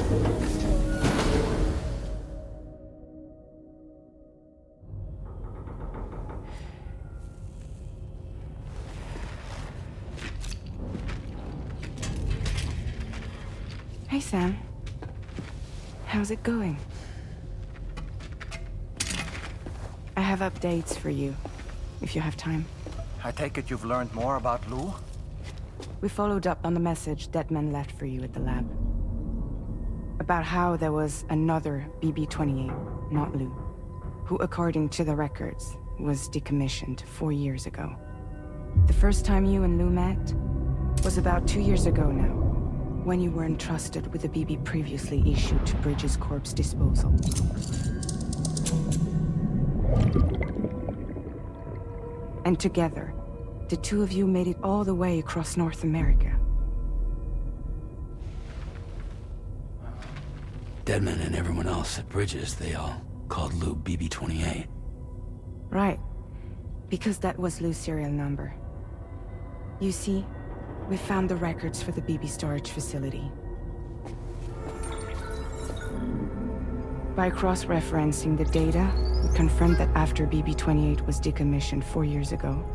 Hey, Sam. How's it going? I have updates for you, if you have time. I take it you've learned more about Lou? We followed up on the message Deadman left for you at the lab. About how there was another BB-28, not Lou, who, according to the records, was decommissioned 4 years ago. The first time you and Lou met was about 2 years ago now, when you were entrusted with the BB previously issued to Bridges Corp's disposal. And together, the two of you made it all the way across North America. Deadman and everyone else at Bridges, they all called Lou BB-28. Right, because that was Lou's serial number. You see, we found the records for the BB storage facility. By cross-referencing the data, we confirmed that after BB-28 was decommissioned 4 years ago,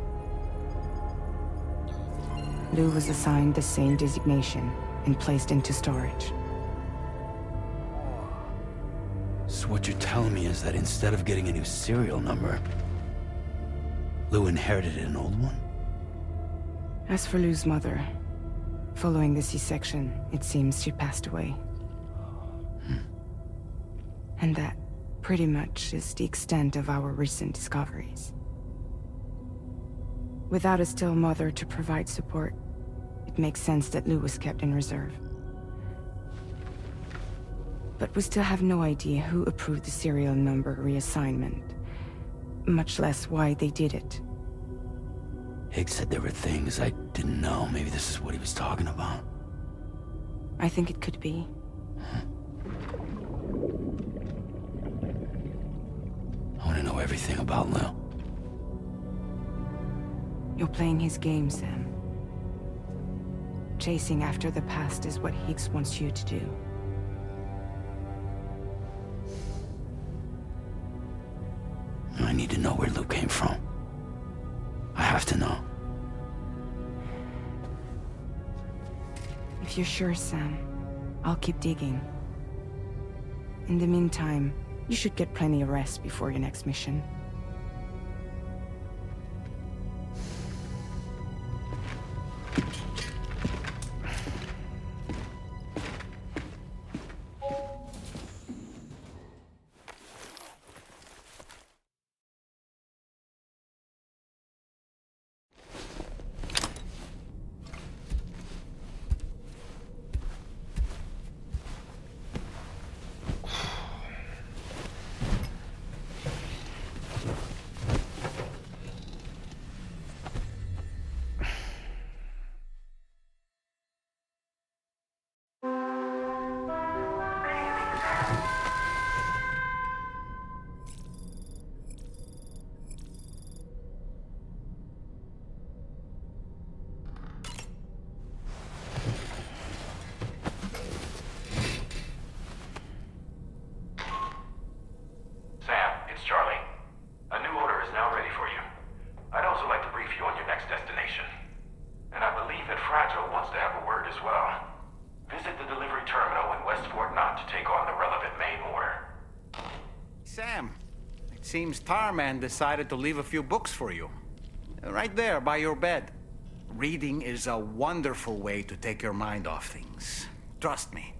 Lou was assigned the same designation and placed into storage. So what you're telling me is that instead of getting a new serial number, Lou inherited an old one? As for Lou's mother, following the C-section, it seems she passed away. And that, pretty much, is the extent of our recent discoveries. Without a still mother to provide support, it makes sense that Lou was kept in reserve. But we still have no idea who approved the serial number reassignment, much less why they did it. Higgs said there were things I didn't know. Maybe this is what he was talking about. I think it could be. I want to know everything about Lou. You're playing his game, Sam. Chasing after the past is what Higgs wants you to do. I need to know where Lou came from. I have to know. If you're sure, Sam, I'll keep digging. In the meantime, you should get plenty of rest before your next mission. Seems Tarman decided to leave a few books for you. Right there, by your bed. Reading is a wonderful way to take your mind off things. Trust me.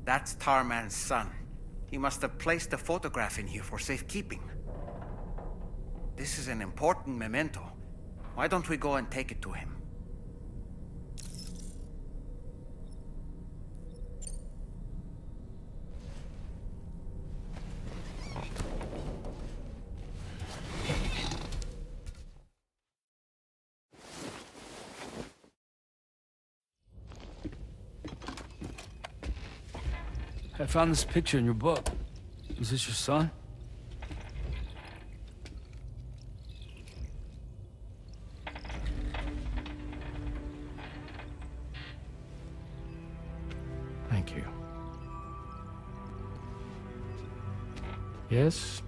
That's Tarman's son. He must have placed a photograph in here for safekeeping. This is an important memento. Why don't we go and take it to him? I found this picture in your book. Is this your son? Thank you. Yes.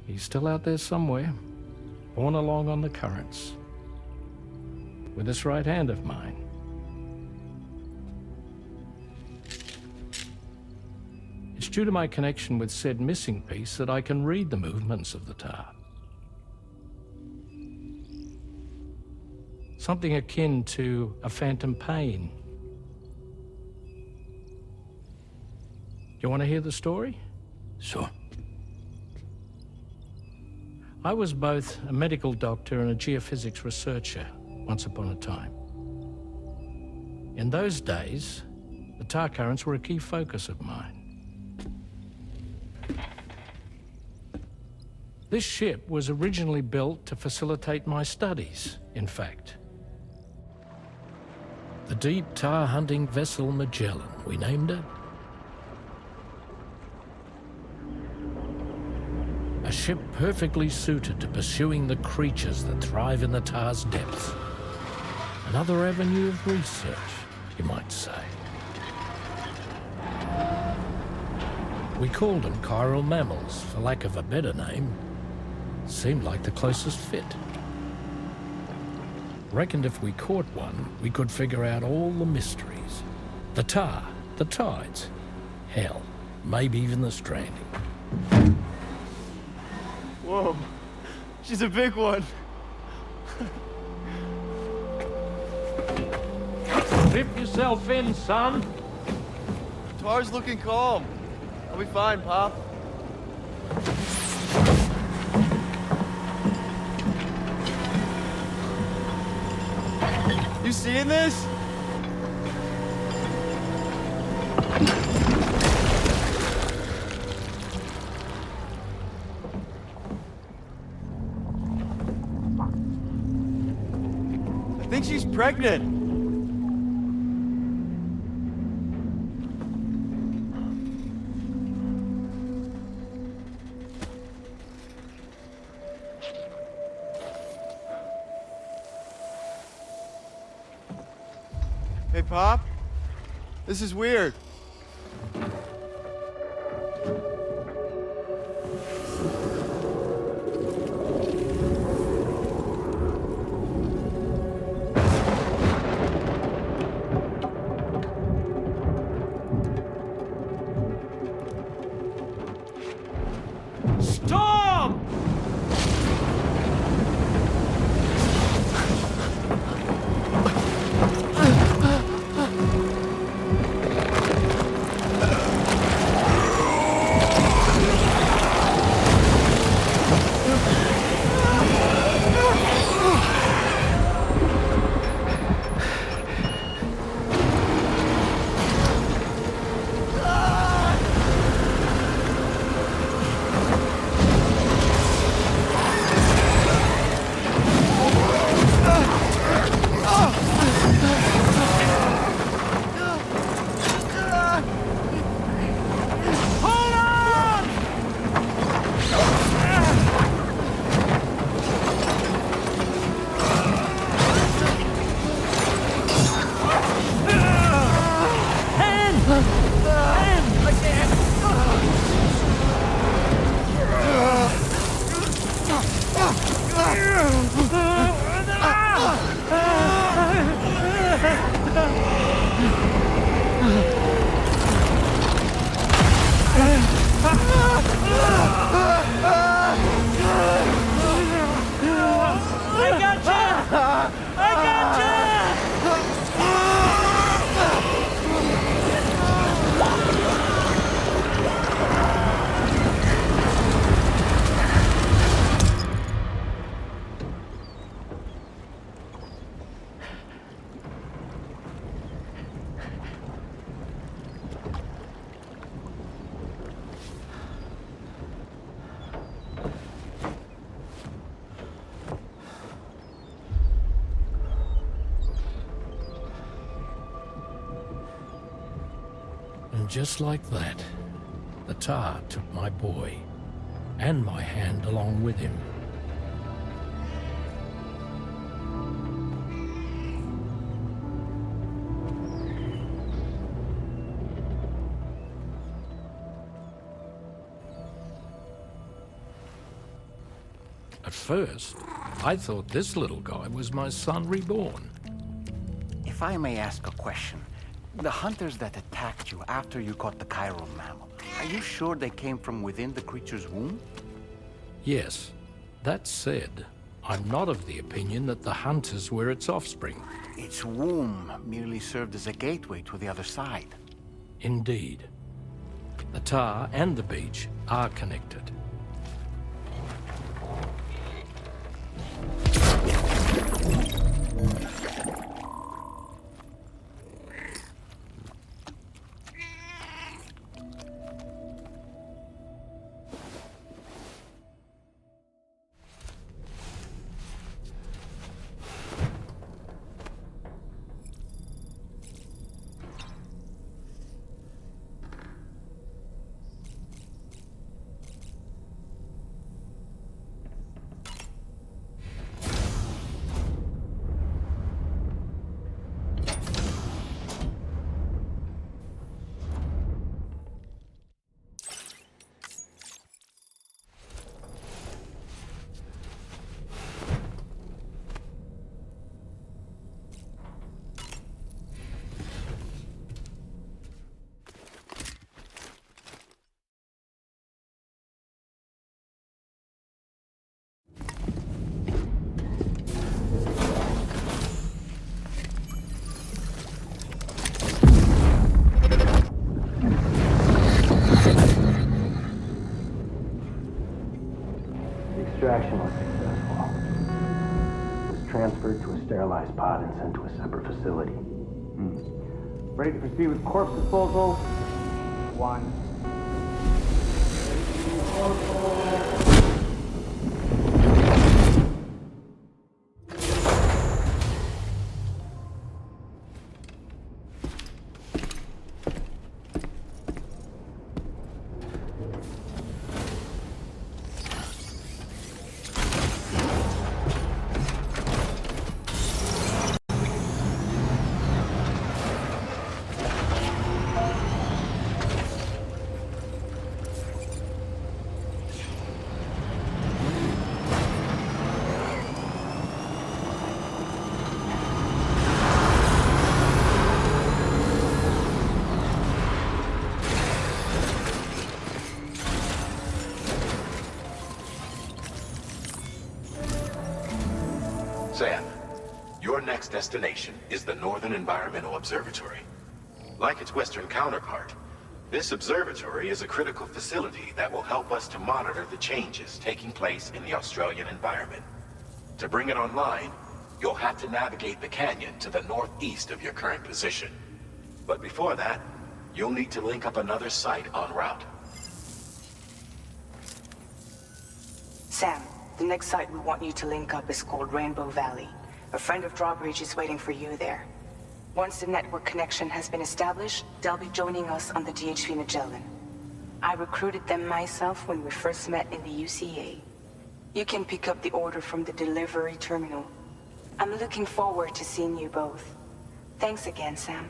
He's still out there somewhere, borne along on the currents, with this right hand of mine. It's due to my connection with said missing piece that I can read the movements of the tar. Something akin to a phantom pain. You want to hear the story? Sure. I was both a medical doctor and a geophysics researcher once upon a time. In those days, the tar currents were a key focus of mine. This ship was originally built to facilitate my studies, in fact. The deep tar hunting vessel Magellan, we named it. A ship perfectly suited to pursuing the creatures that thrive in the tar's depths. Another avenue of research, you might say. We called them chiral mammals, for lack of a better name. Seemed like the closest fit. Reckoned if we caught one, we could figure out all the mysteries. The tar, the tides, hell, maybe even the stranding. Whoa, she's a big one. Dip yourself in, son. Tar's looking calm. I'll be fine, Pop. You seeing this? I think she's pregnant. Hey, Pop. This is weird. Storm! And just like that, the tar took my boy, and my hand along with him. At first, I thought this little guy was my son reborn. If I may ask a question, the hunters that attacked you after you caught the chiral mammal, are you sure they came from within the creature's womb? Yes. That said, I'm not of the opinion that the hunters were its offspring. Its womb merely served as a gateway to the other side. Indeed. The tar and the beach are connected. Extraction was successful. It was transferred to a sterilized pod and sent to a separate facility. Ready to proceed with corpse disposal? 1. Sam, your next destination is the Northern Environmental Observatory. Like its Western counterpart, this observatory is a critical facility that will help us to monitor the changes taking place in the Australian environment. To bring it online, you'll have to navigate the canyon to the northeast of your current position. But before that, you'll need to link up another site en route. Sam, the next site we want you to link up is called Rainbow Valley. A friend of Drawbridge is waiting for you there. Once the network connection has been established, they'll be joining us on the DHV Magellan. I recruited them myself when we first met in the UCA. You can pick up the order from the delivery terminal. I'm looking forward to seeing you both. Thanks again, Sam.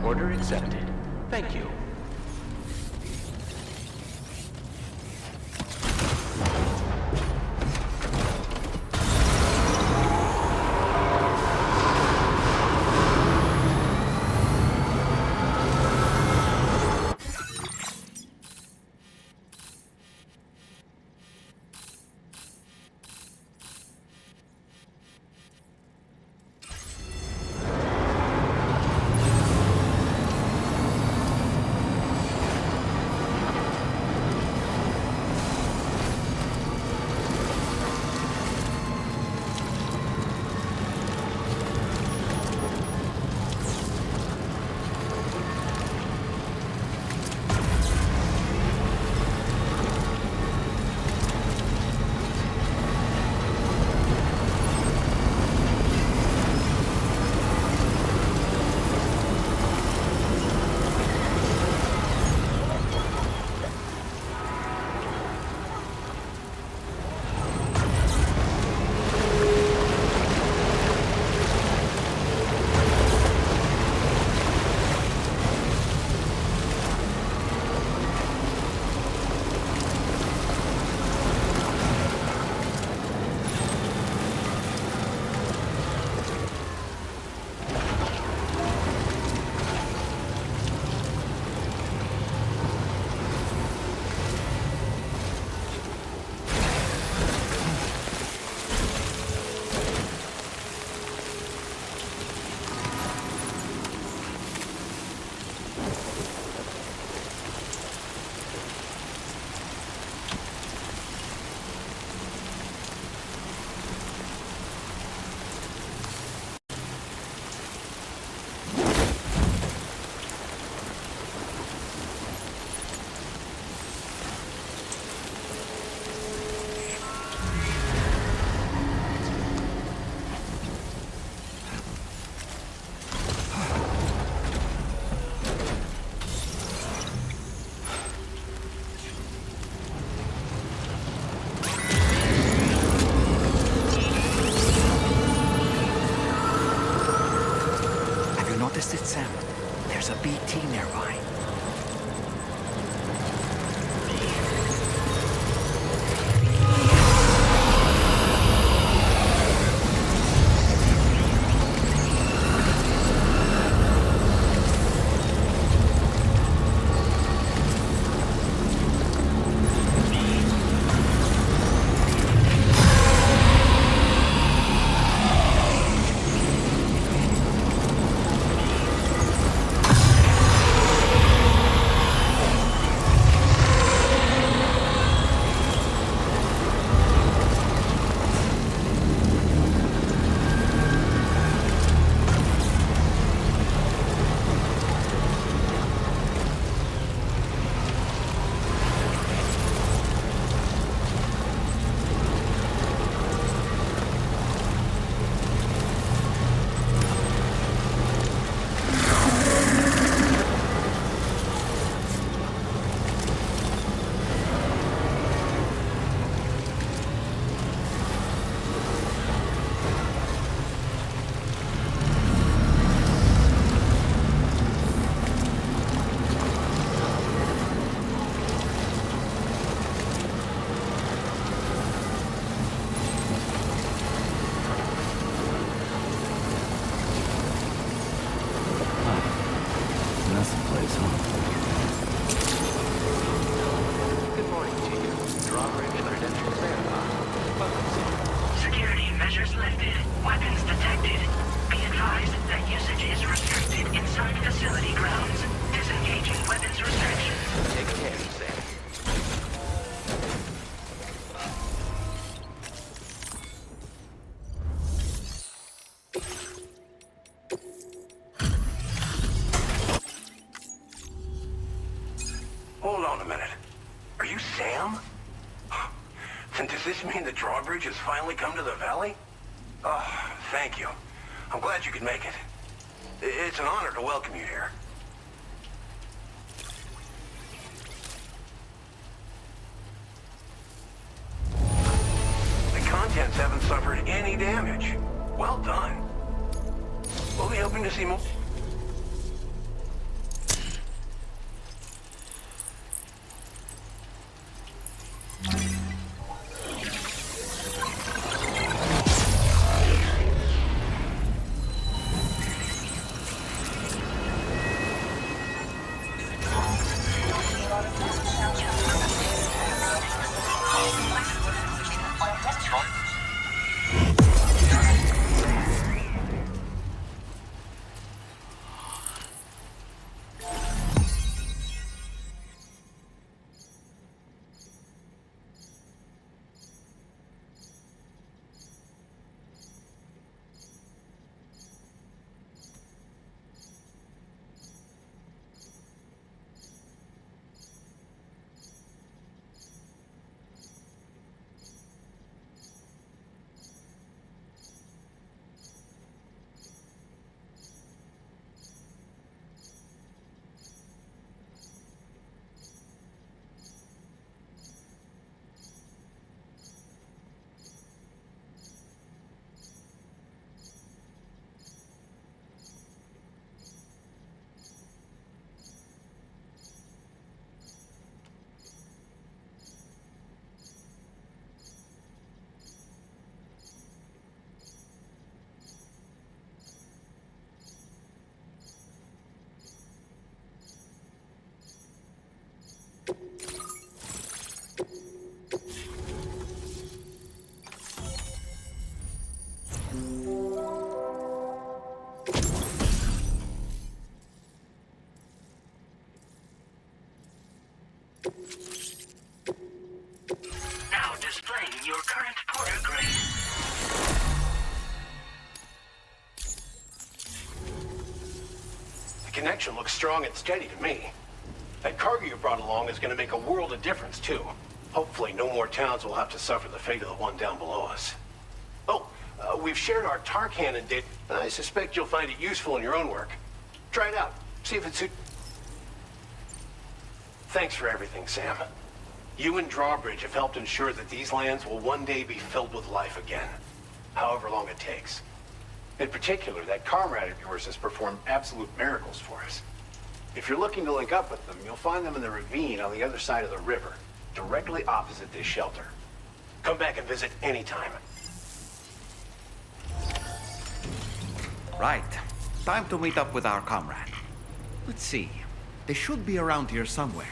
Order accepted. Thank you. Sam, there's a BT nearby. Hold on a minute. Are you Sam? Then does this mean the drawbridge has finally come to the valley? Oh, thank you. I'm glad you could make it. It's an honor to welcome you here. The contents haven't suffered any damage. Well done. We'll be hoping to see more. Now displaying your current porter grade. The connection looks strong and steady to me. That cargo you brought along is going to make a world of difference, too. Hopefully no more towns will have to suffer the fate of the one down below us. Oh, we've shared our tar cannon data, and I suspect you'll find it useful in your own work. Try it out. See if it suits. Thanks for everything, Sam. You and Drawbridge have helped ensure that these lands will one day be filled with life again. However long it takes. In particular, that comrade of yours has performed absolute miracles for us. If you're looking to link up with them, you'll find them in the ravine on the other side of the river, directly opposite this shelter. Come back and visit anytime. Right. Time to meet up with our comrade. Let's see. They should be around here somewhere.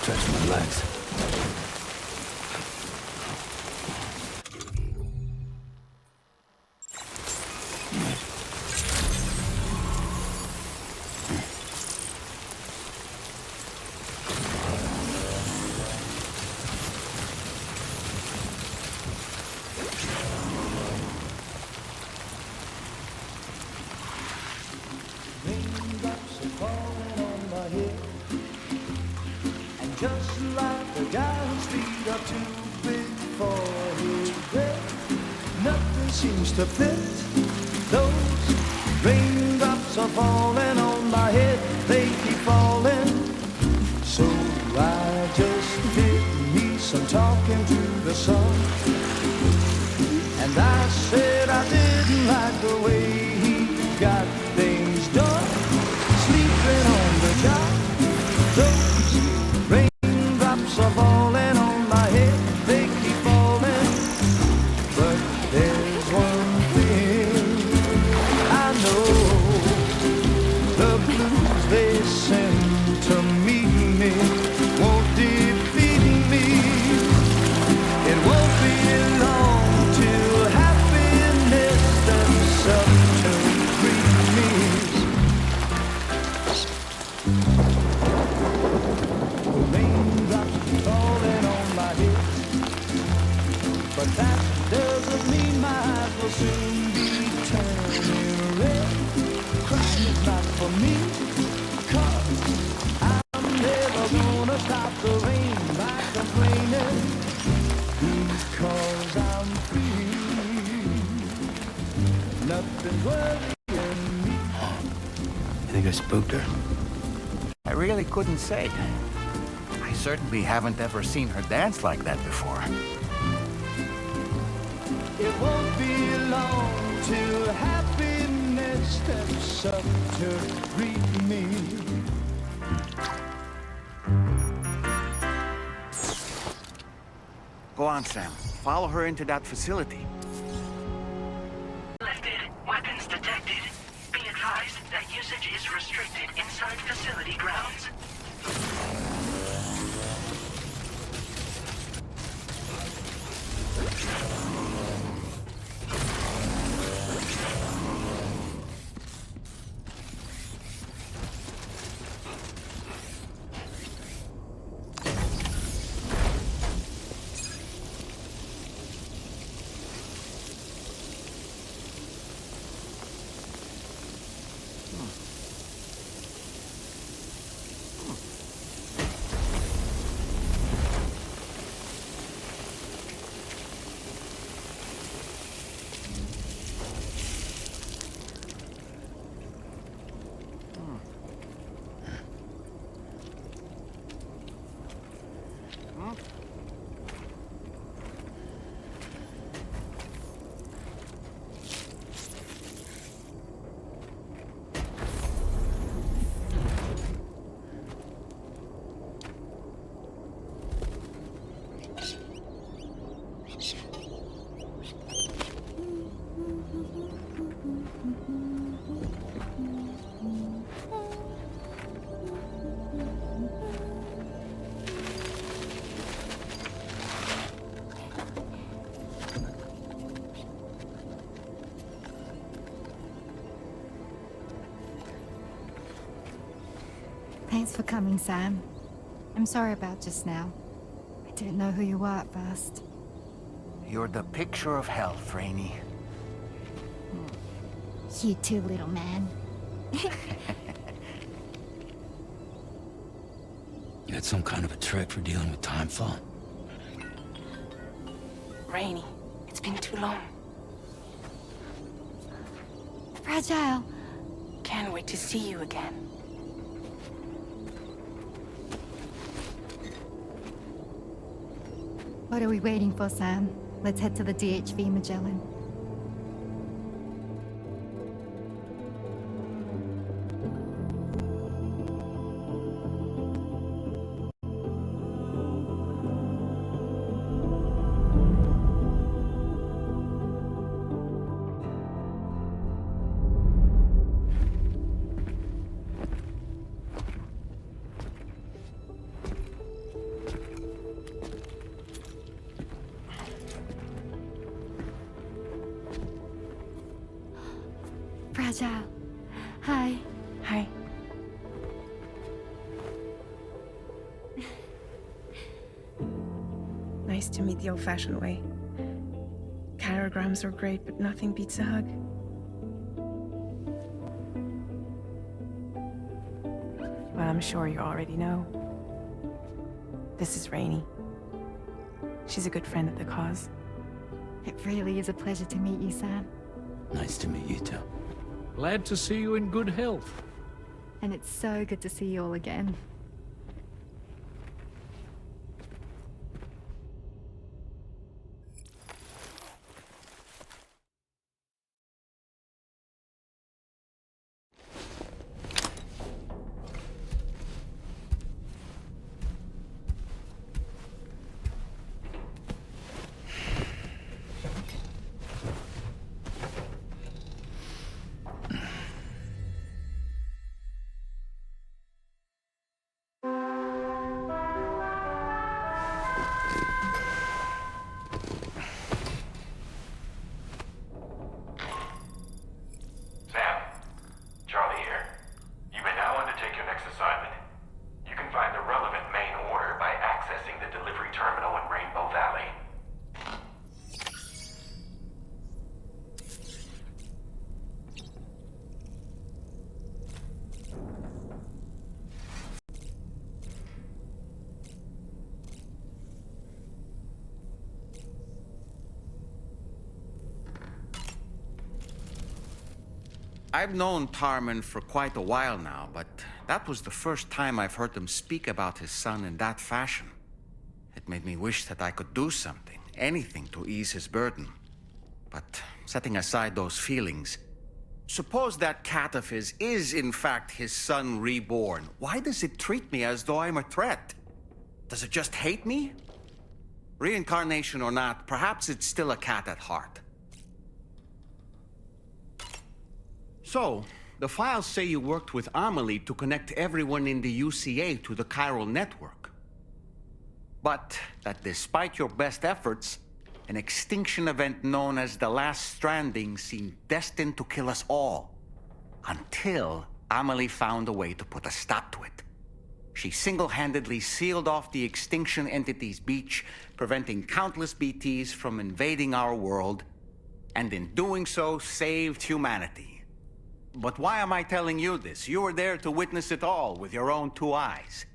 Stretch my legs. Just like the guy whose feet are too big for his bed, nothing seems to fit. Those raindrops are falling on my head, they keep falling. So I just did me some talking to the sun, and I said I didn't like the way he got things done, sleeping on the job. Those raindrops are falling on my head, they keep falling. But there's one thing I know, the blues they send to meet me won't defeat me. It won't be long till happiness steps up to greet me. Falling on my head, but that doesn't mean my eyes will soon be turning red. Crying is not for me, 'cause I'm never gonna stop the rain by complaining, because I'm free. Nothing's worrying me. You think I spooked her? I really couldn't say. I certainly haven't ever seen her dance like that before. It won't be long till happiness steps up to greet me. Go on, Sam. Follow her into that facility. Selected. Weapons detected. Be advised that usage is restricted inside facility grounds. Thanks for coming, Sam. I'm sorry about just now. I didn't know who you were at first. You're the picture of health, Rainey. You too, little man. You had some kind of a trick for dealing with time fall? Rainy, it's been too long. Fragile. Can't wait to see you again. What are we waiting for, Sam? Let's head to the DHV Magellan. Fragile. Hi. Hi. Nice to meet the old-fashioned way. Carograms are great, but nothing beats a hug. Well, I'm sure you already know. This is Rainy. She's a good friend of the cause. It really is a pleasure to meet you, Sam. Nice to meet you too. Glad to see you in good health. And it's so good to see you all again. I've known Tarman for quite a while now, but that was the first time I've heard him speak about his son in that fashion. It made me wish that I could do something, anything to ease his burden. But setting aside those feelings, suppose that cat of his is in fact his son reborn. Why does it treat me as though I'm a threat? Does it just hate me? Reincarnation or not, perhaps it's still a cat at heart. So, the files say you worked with Amelie to connect everyone in the UCA to the chiral network. But that despite your best efforts, an extinction event known as the Last Stranding seemed destined to kill us all. Until Amelie found a way to put a stop to it. She single-handedly sealed off the extinction entity's beach, preventing countless BTs from invading our world, and in doing so, saved humanity. But why am I telling you this? You were there to witness it all with your own two eyes.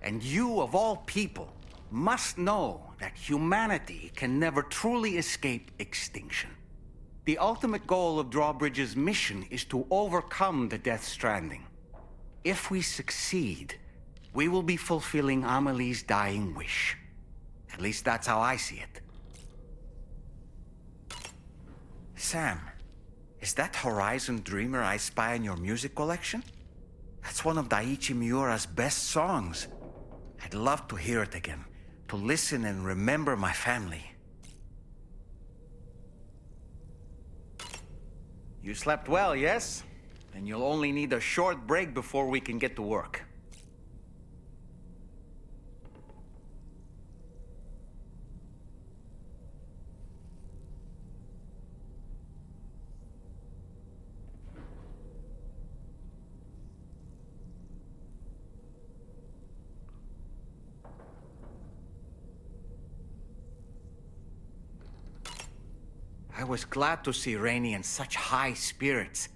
And you, of all people, must know that humanity can never truly escape extinction. The ultimate goal of Drawbridge's mission is to overcome the Death Stranding. If we succeed, we will be fulfilling Amelie's dying wish. At least that's how I see it. Sam, is that Horizon Dreamer I spy in your music collection? That's one of Daiichi Miura's best songs. I'd love to hear it again, to listen and remember my family. You slept well, yes? Then you'll only need a short break before we can get to work. I was glad to see Rainey in such high spirits.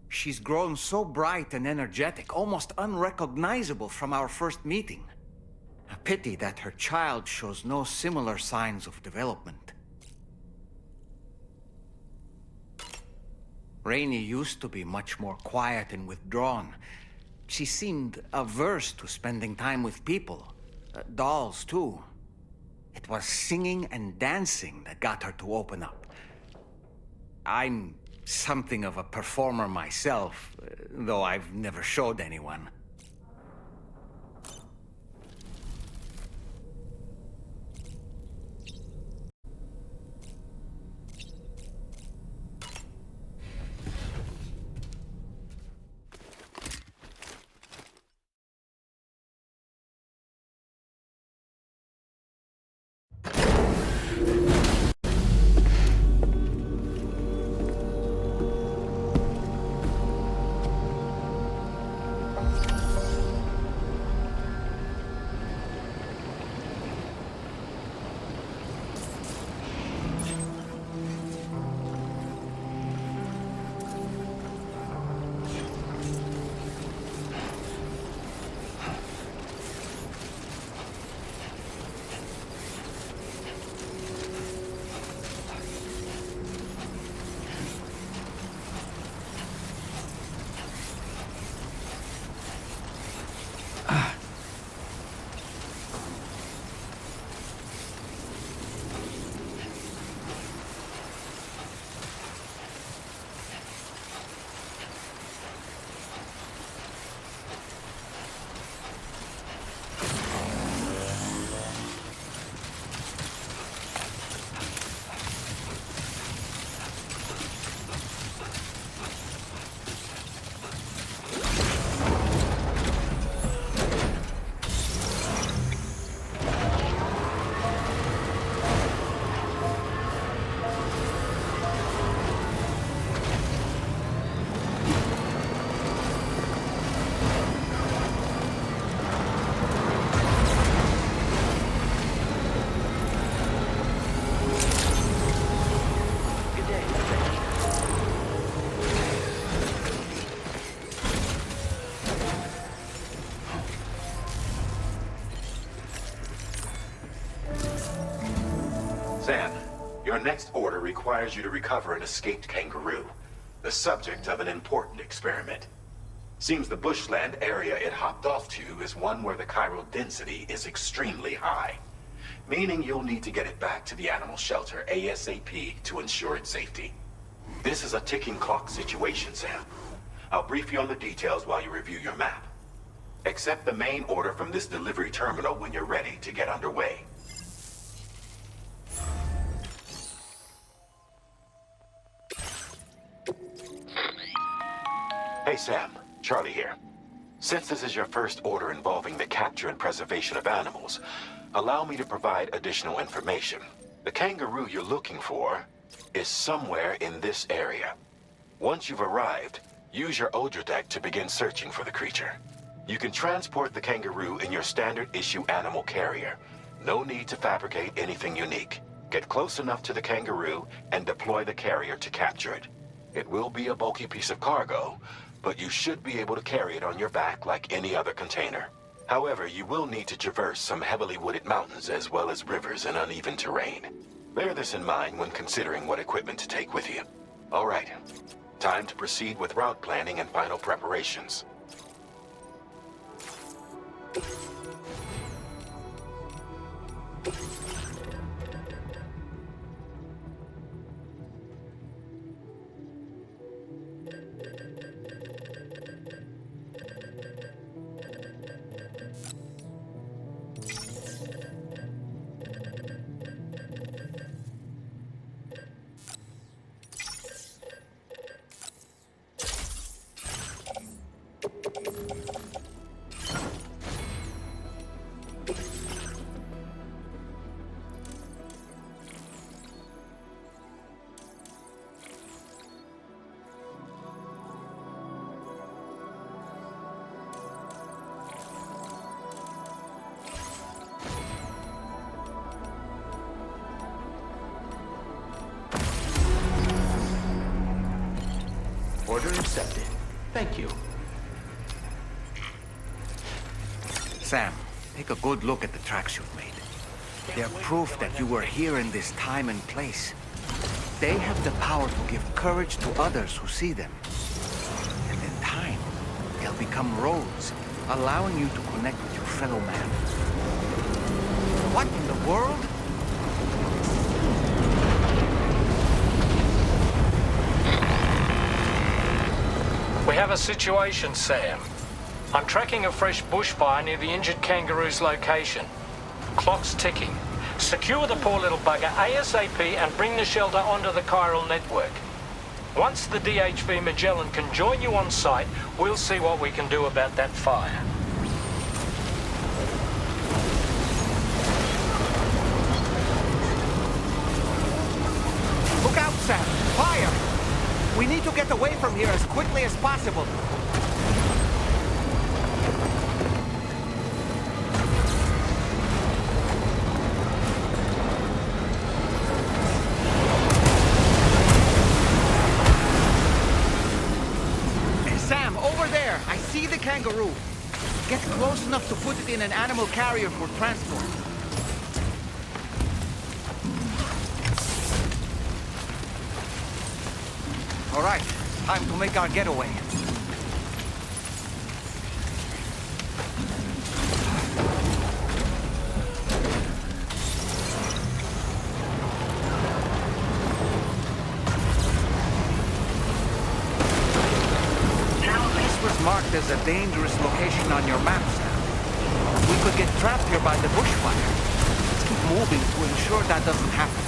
She's grown so bright and energetic, almost unrecognizable from our first meeting. A pity that her child shows no similar signs of development. Rainey used to be much more quiet and withdrawn. She seemed averse to spending time with people. Dolls, too. It was singing and dancing that got her to open up. I'm something of a performer myself, though I've never showed anyone. Sam, your next order requires you to recover an escaped kangaroo, the subject of an important experiment. Seems the bushland area it hopped off to is one where the chiral density is extremely high, meaning you'll need to get it back to the animal shelter ASAP to ensure its safety. This is a ticking clock situation, Sam. I'll brief you on the details while you review your map. Accept the main order from this delivery terminal when you're ready to get underway. Hey Sam, Charlie here. Since this is your first order involving the capture and preservation of animals, allow me to provide additional information. The kangaroo you're looking for is somewhere in this area. Once you've arrived, use your Ultrawide to begin searching for the creature. You can transport the kangaroo in your standard issue animal carrier. No need to fabricate anything unique. Get close enough to the kangaroo and deploy the carrier to capture it. It will be a bulky piece of cargo, but you should be able to carry it on your back like any other container. However, you will need to traverse some heavily wooded mountains as well as rivers and uneven terrain. Bear this in mind when considering what equipment to take with you. All right, time to proceed with route planning and final preparations. Order accepted. Thank you. Sam, take a good look at the tracks you've made. They're proof that you were here in this time and place. They have the power to give courage to others who see them. And in time, they'll become roads, allowing you to connect with your fellow man. What in the world? We have a situation, Sam. I'm tracking a fresh bushfire near the injured kangaroo's location. Clock's ticking. Secure the poor little bugger ASAP and bring the shelter onto the chiral network. Once the DHV Magellan can join you on site, we'll see what we can do about that fire. Look out, Sam! Fire! We need to get away from here as quickly as possible. Sam, over there! I see the kangaroo. Get close enough to put it in an animal carrier for transport. All right, time to make our getaway. This was marked as a dangerous location on your maps now. We could get trapped here by the bushfire. Let's keep moving to ensure that doesn't happen.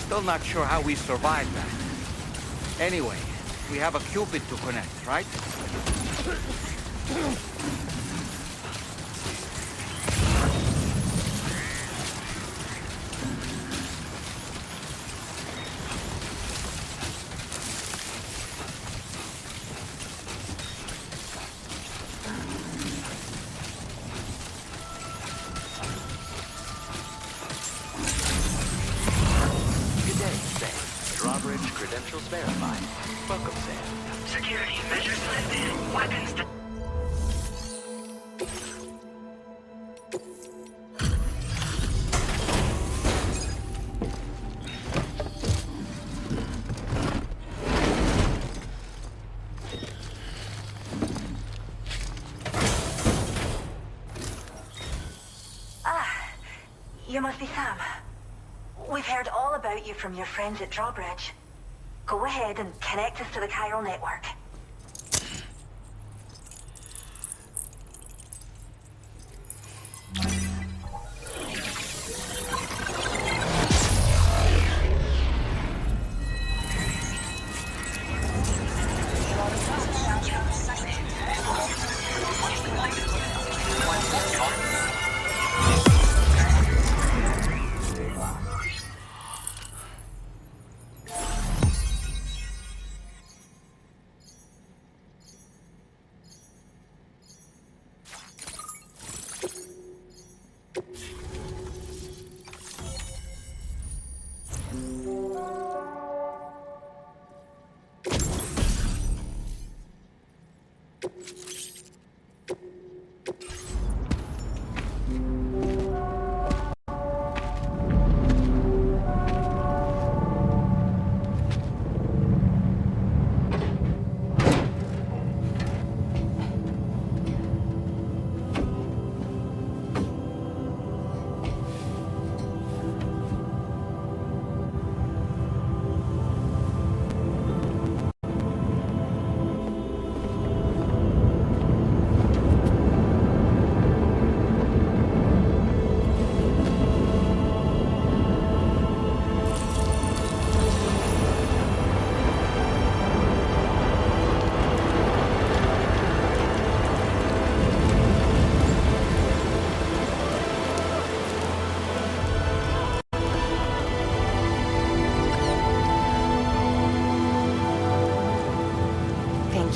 Still not sure how we survived that. Anyway, we have a Cupid to connect, right? Credentials verified. Welcome, Sam. Security measures lifted. Weapons. You must be Sam. We've heard all about you from your friends at Drawbridge. Go ahead and connect us to the chiral network.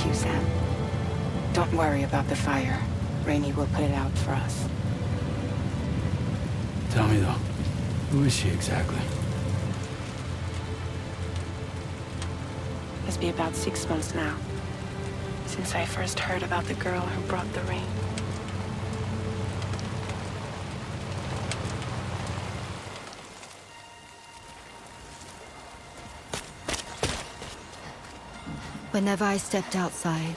you, Sam. Don't worry about the fire. Rainey will put it out for us. Tell me though, who is she exactly? It's been about 6 months now, since I first heard about the girl who brought the rain. Whenever I stepped outside,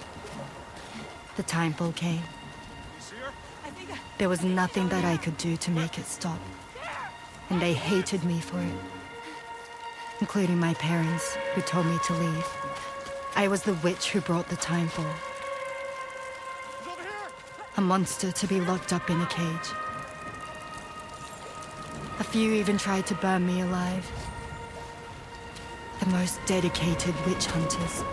the timefall came. There was nothing that I could do to make it stop. And they hated me for it. Including my parents, who told me to leave. I was the witch who brought the timefall. A monster to be locked up in a cage. A few even tried to burn me alive. The most dedicated witch hunters.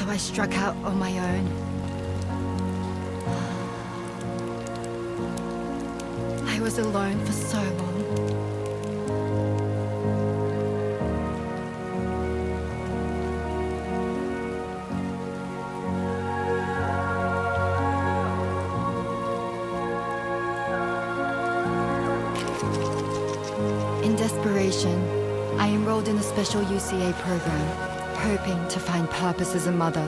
I struck out on my own. I was alone for so long. In desperation, I enrolled in a special UCA program. Hoping to find purpose as a mother.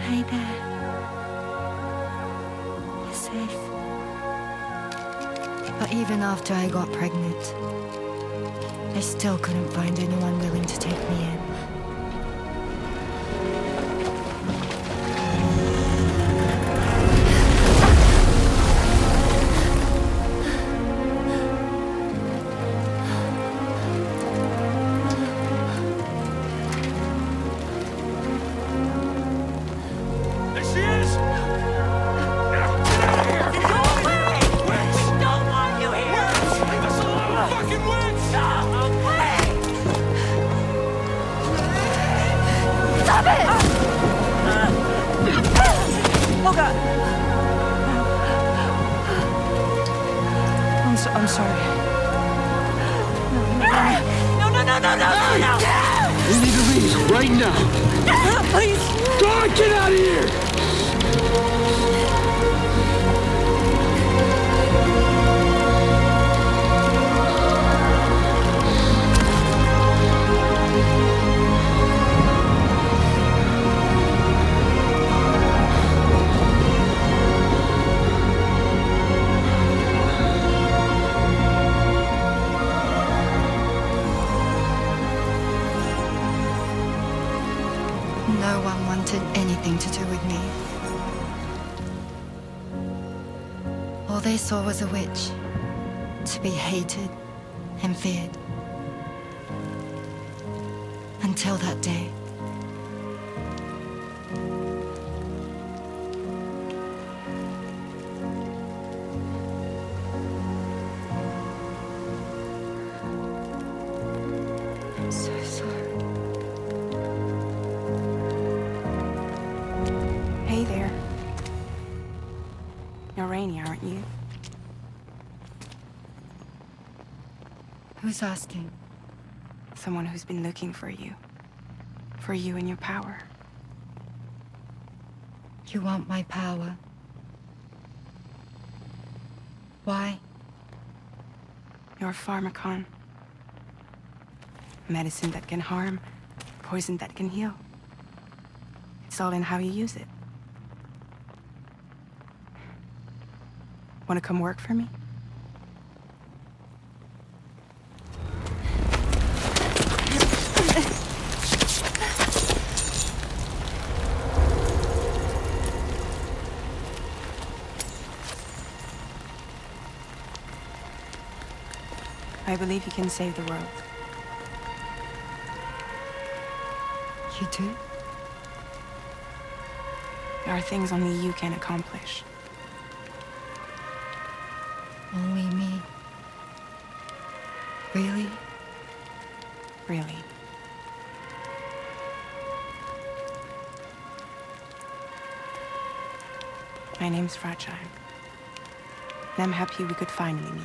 Hi there. You're safe. But even after I got pregnant, I still couldn't find anyone willing to take me in. I'm sorry. No. We need to leave right now. Please. God, get out of here! No one wanted anything to do with me. All they saw was a witch, to be hated and feared. Until that day. I'm so sorry. Hey there. You're Rainey, aren't you? Who's asking? Someone who's been looking for you. For you and your power. You want my power? Why? You're a pharmacon. Medicine that can harm, poison that can heal. It's all in how you use it. Want to come work for me? I believe you can save the world. You do? There are things only you can accomplish. Only me. Really? Really. My name's Fragile. And I'm happy we could finally meet.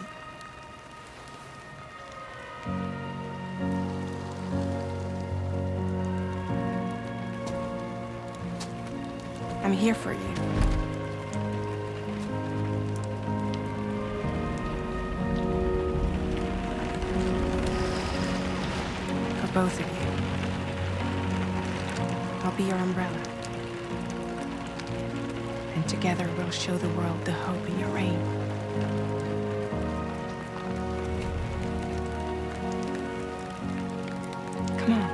I'm here for you. For both of you. I'll be your umbrella. And together we'll show the world the hope in your reign. Come on.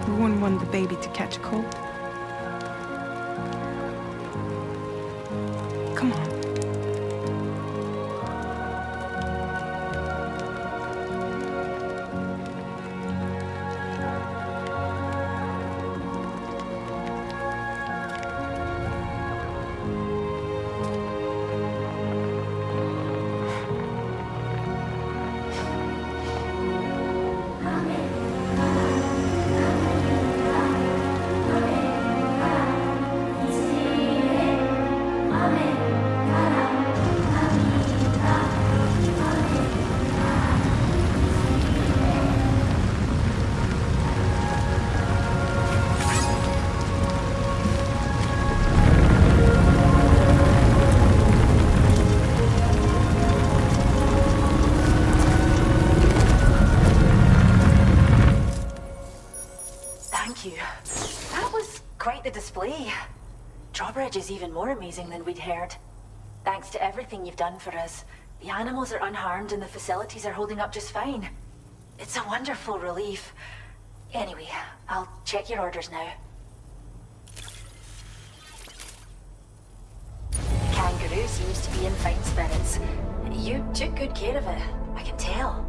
We wouldn't want the baby to catch a cold. Come on. Display. Drawbridge is even more amazing than we'd heard. Thanks to everything you've done for us, the animals are unharmed and the facilities are holding up just fine. It's a wonderful relief. Anyway, I'll check your orders now. The kangaroo seems to be in fine spirits. You took good care of it, I can tell.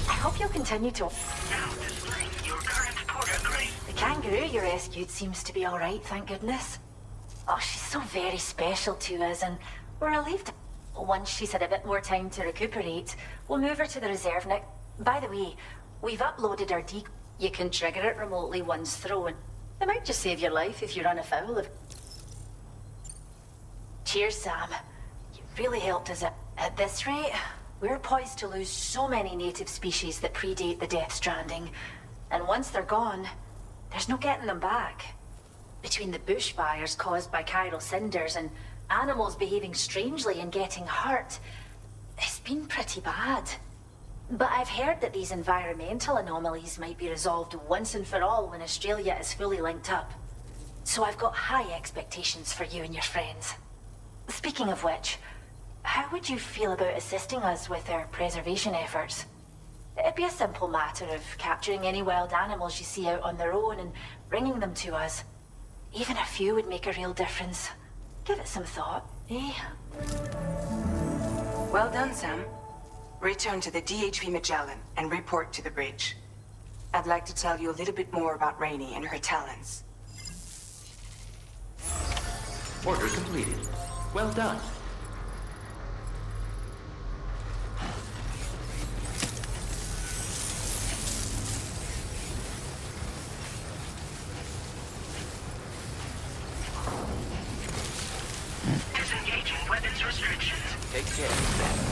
I hope you'll continue to... Now displaying your current porter grade. The kangaroo you rescued seems to be all right, thank goodness. Oh, she's so very special to us, and we're relieved. Once she's had a bit more time to recuperate, we'll move her to the reserve next. By the way, we've uploaded our You can trigger it remotely once thrown. It might just save your life if you run afoul of... Cheers, Sam. You really helped us. At this rate, we're poised to lose so many native species that predate the death stranding. And once they're gone, there's no getting them back. Between the bushfires caused by chiral cinders and animals behaving strangely and getting hurt, it's been pretty bad. But I've heard that these environmental anomalies might be resolved once and for all when Australia is fully linked up. So I've got high expectations for you and your friends. Speaking of which, how would you feel about assisting us with our preservation efforts? It'd be a simple matter of capturing any wild animals you see out on their own and bringing them to us. Even a few would make a real difference. Give it some thought, eh? Well done, Sam. Return to the DHV Magellan and report to the bridge. I'd like to tell you a little bit more about Rainey and her talents. Order completed. Well done. Disengaging weapons restrictions. Take care.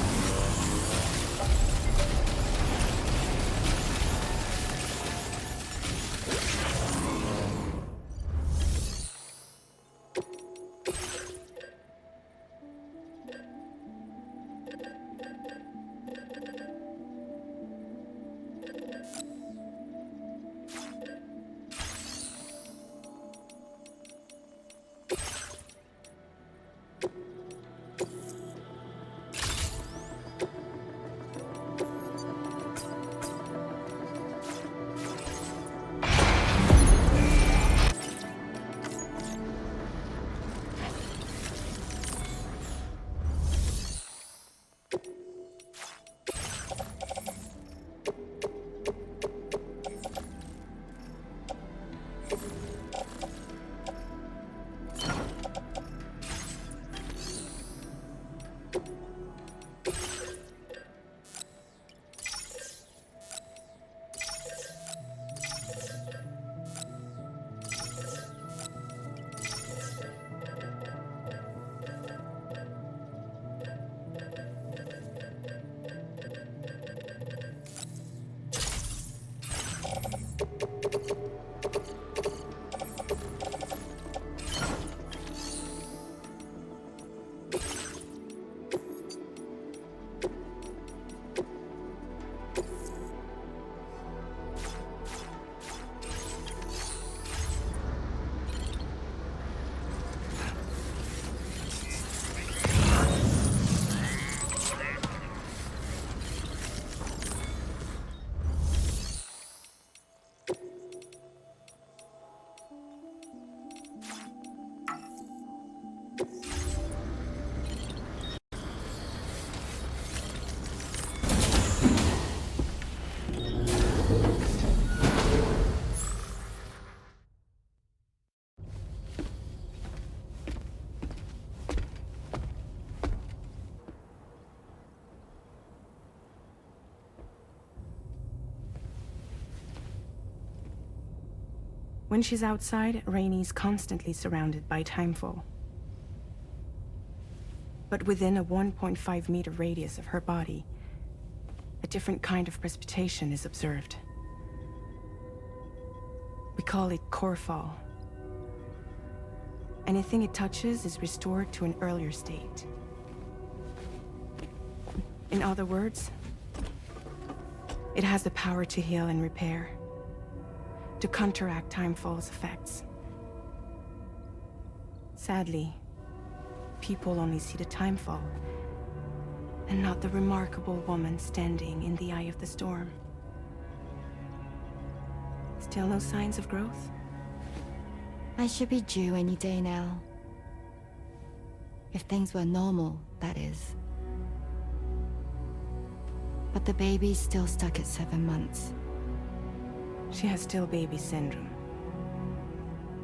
When she's outside, Rainie's constantly surrounded by timefall. But within a 1.5-meter radius of her body, a different kind of precipitation is observed. We call it core fall. Anything it touches is restored to an earlier state. In other words, it has the power to heal and repair, to counteract timefall's effects. Sadly, people only see the timefall, and not the remarkable woman standing in the eye of the storm. Still no signs of growth? I should be due any day now. If things were normal, that is. But the baby's still stuck at 7 months. She has still baby syndrome.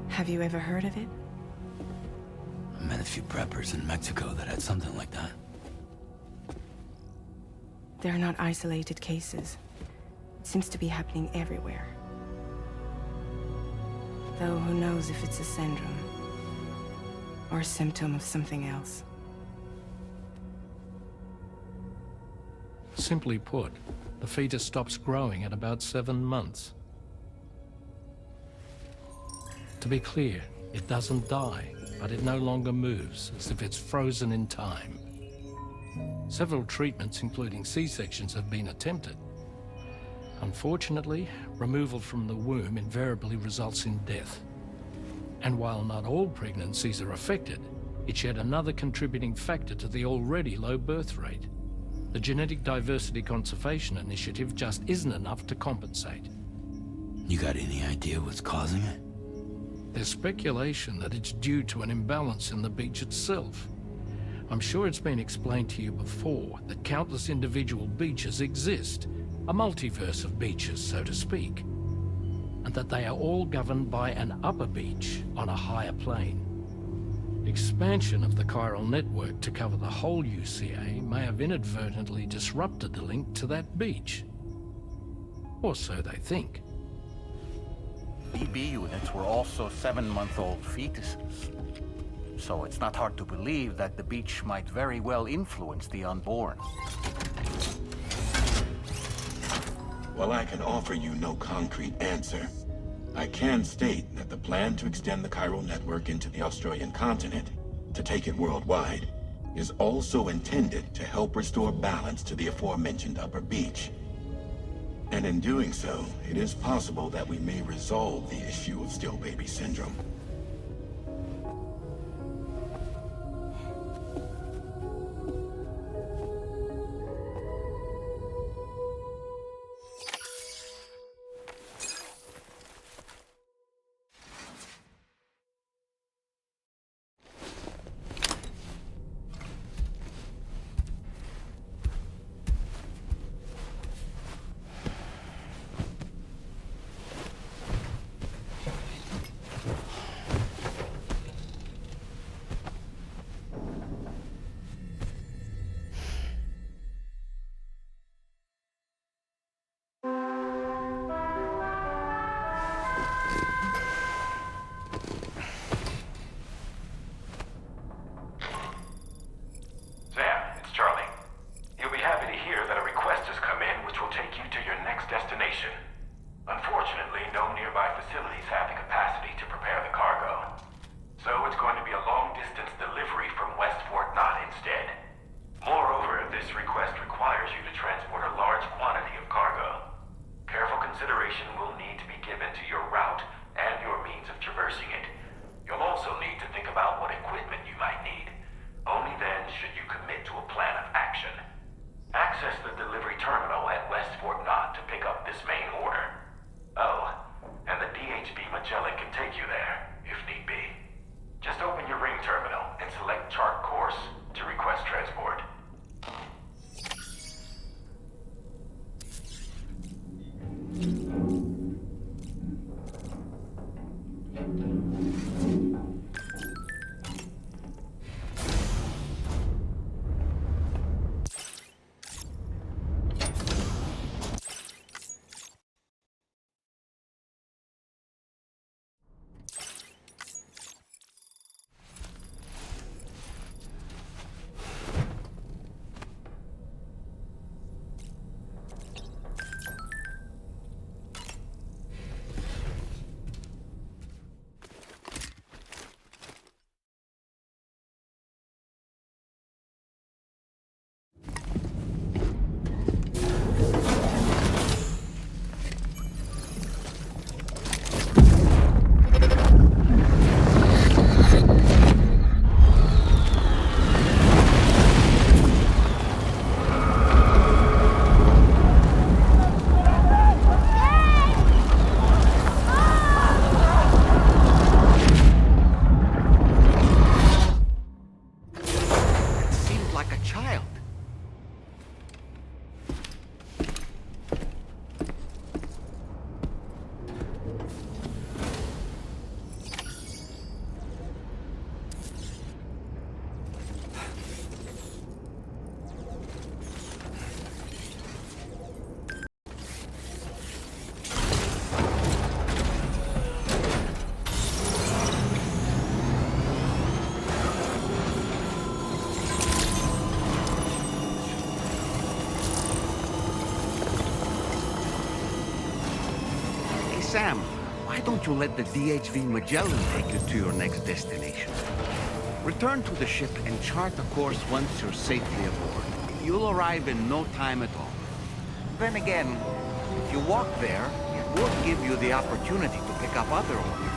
Have you ever heard of it? I met a few preppers in Mexico that had something like that. They're not isolated cases. It seems to be happening everywhere. Though who knows if it's a syndrome or a symptom of something else. Simply put, the fetus stops growing at about 7 months. To be clear, it doesn't die, but it no longer moves, as if it's frozen in time. Several treatments, including C-sections, have been attempted. Unfortunately, removal from the womb invariably results in death. And while not all pregnancies are affected, it's yet another contributing factor to the already low birth rate. The Genetic Diversity Conservation Initiative just isn't enough to compensate. You got any idea what's causing it? There's speculation that it's due to an imbalance in the beach itself. I'm sure it's been explained to you before that countless individual beaches exist, a multiverse of beaches, so to speak, and that they are all governed by an upper beach on a higher plane. Expansion of the chiral network to cover the whole UCA may have inadvertently disrupted the link to that beach. Or so they think. BB units were also 7-month-old fetuses. So it's not hard to believe that the beach might very well influence the unborn. While I can offer you no concrete answer, I can state that the plan to extend the chiral network into the Australian continent, to take it worldwide, is also intended to help restore balance to the aforementioned upper beach. And in doing so, it is possible that we may resolve the issue of still baby syndrome. Sam, why don't you let the DHV Magellan take you to your next destination? Return to the ship and chart a course once you're safely aboard. You'll arrive in no time at all. Then again, if you walk there, it would give you the opportunity to pick up other orders.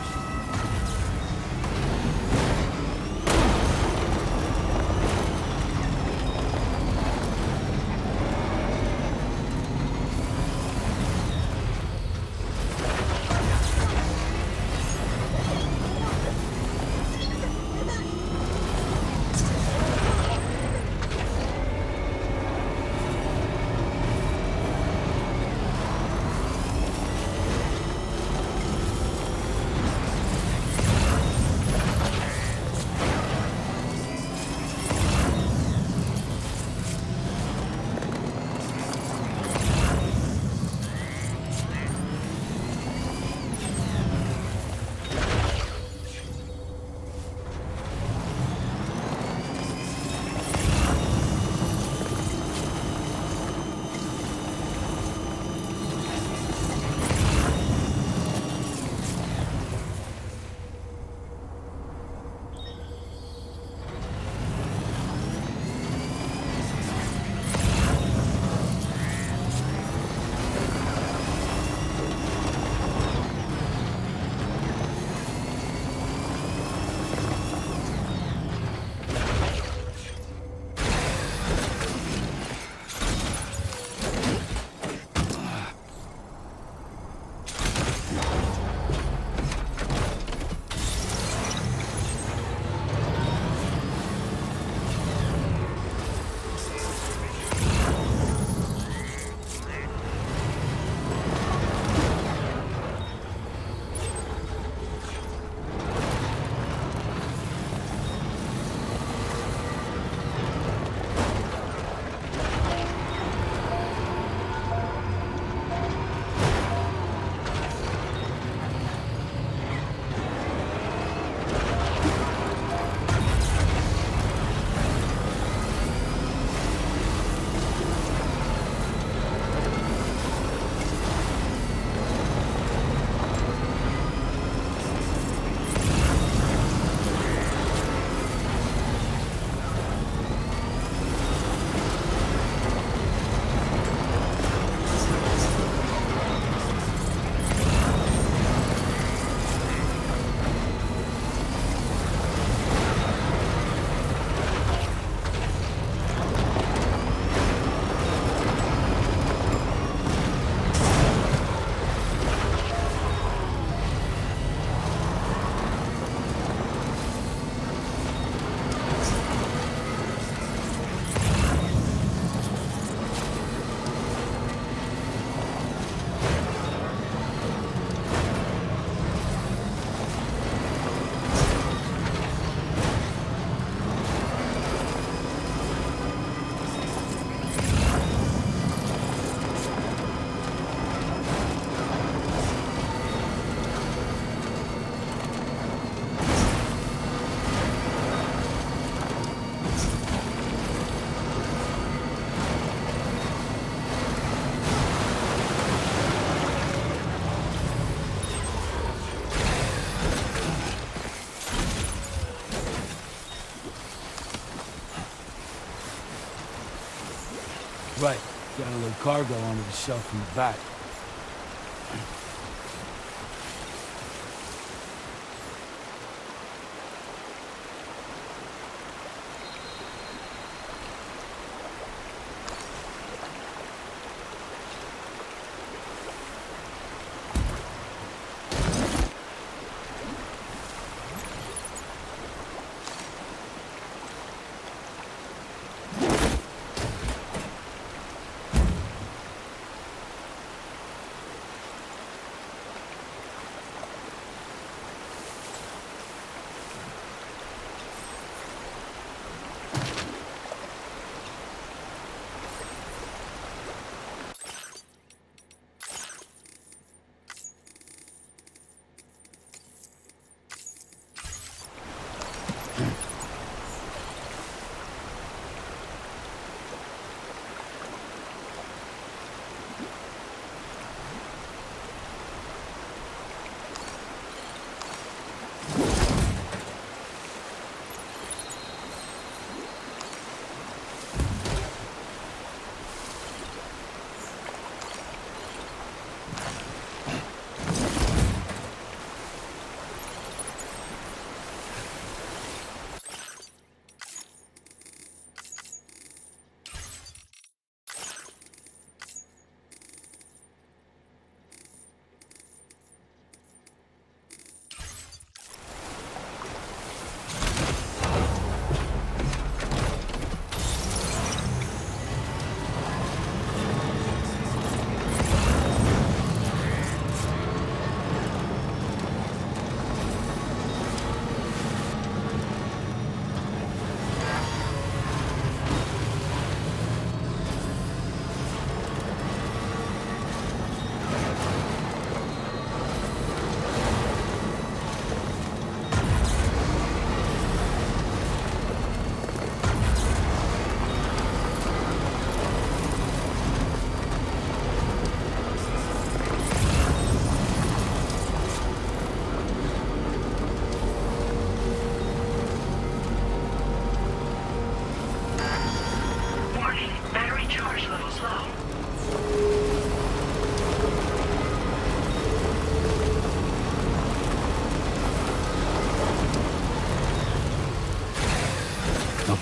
Right. Got a little cargo under the shelf in the back.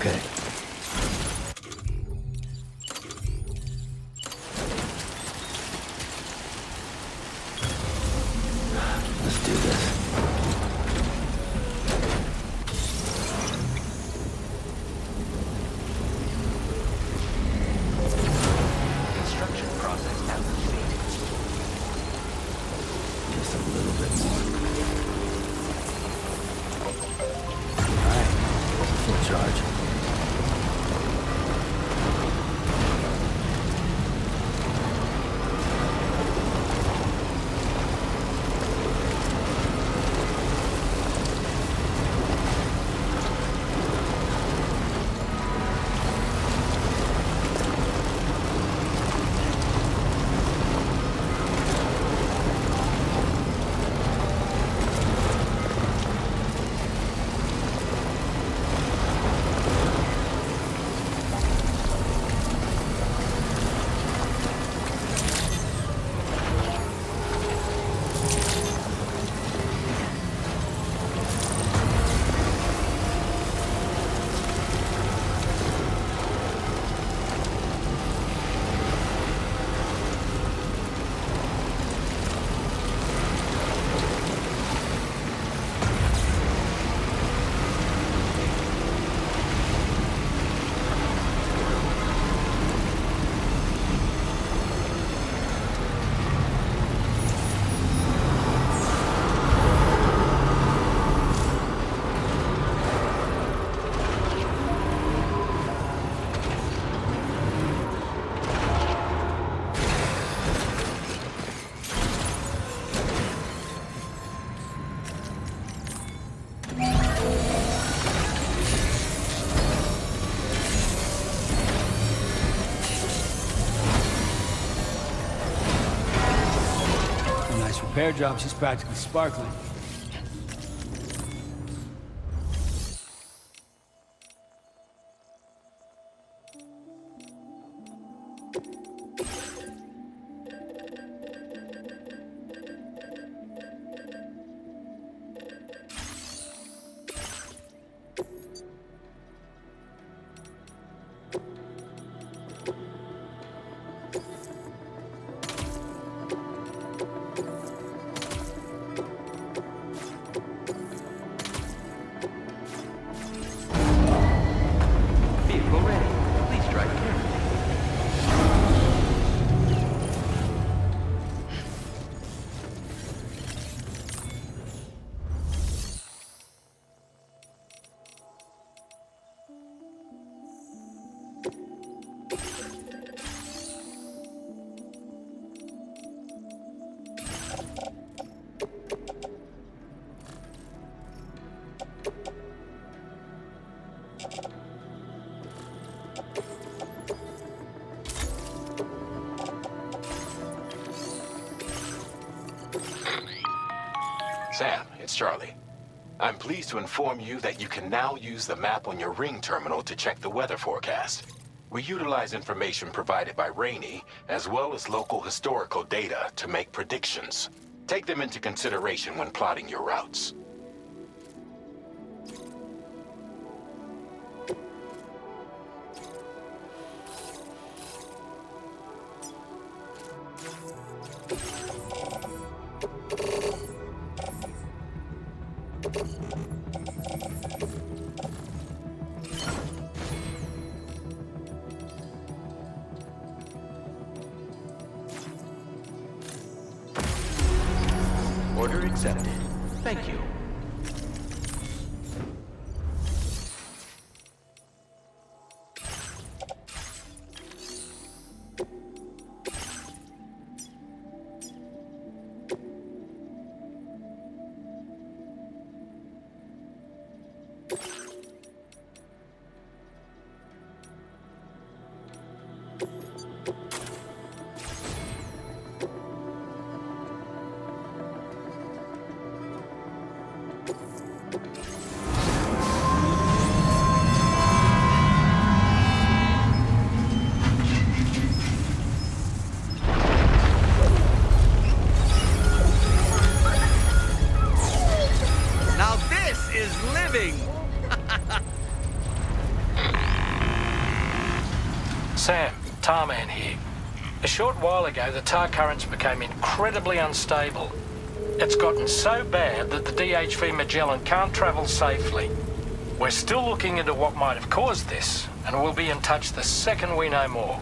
Okay. Let's do this. Construction process now complete. Just a little bit more. Alright, full charge. Repair job, she's practically sparkling. Sam, it's Charlie. I'm pleased to inform you that you can now use the map on your ring terminal to check the weather forecast. We utilize information provided by Rainey, as well as local historical data, to make predictions. Take them into consideration when plotting your routes. Order accepted. Thank you. Sam, Tarman here. A short while ago, the tar currents became incredibly unstable. It's gotten so bad that the DHV Magellan can't travel safely. We're still looking into what might have caused this, and we'll be in touch the second we know more.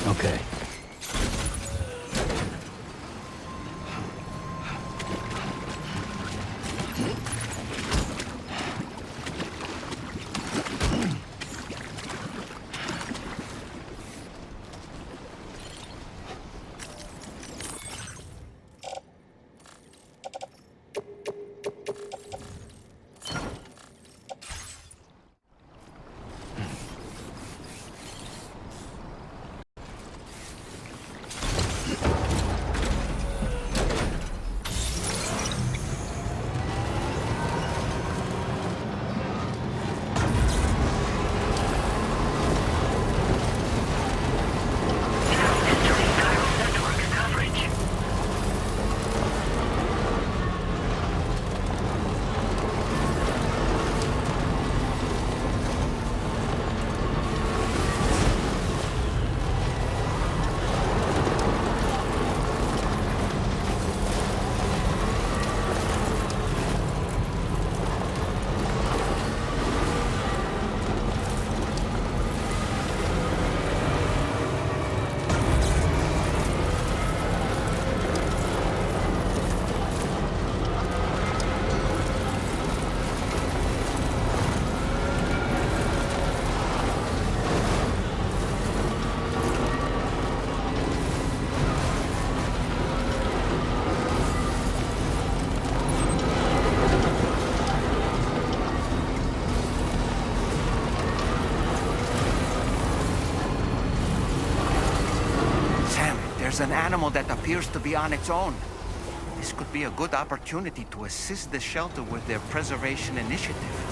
Okay. There's an animal that appears to be on its own. This could be a good opportunity to assist the shelter with their preservation initiative.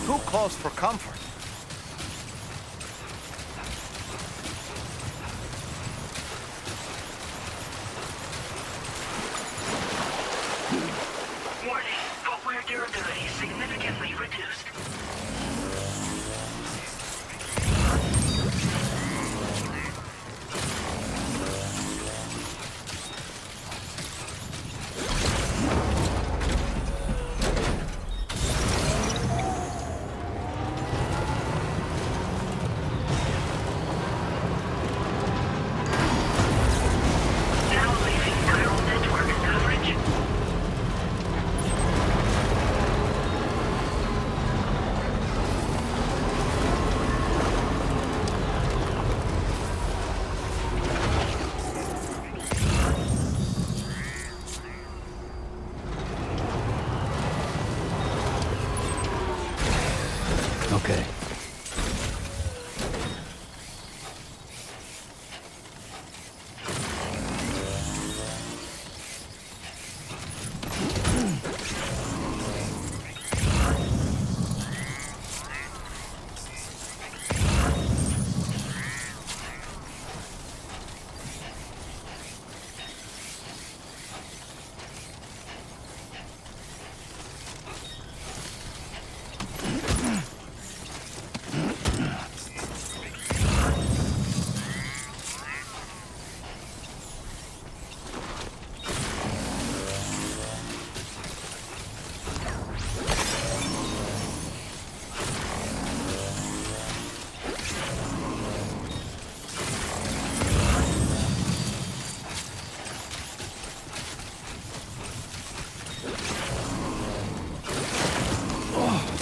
too close for comfort. Warning, footwear durability significantly reduced. Okay.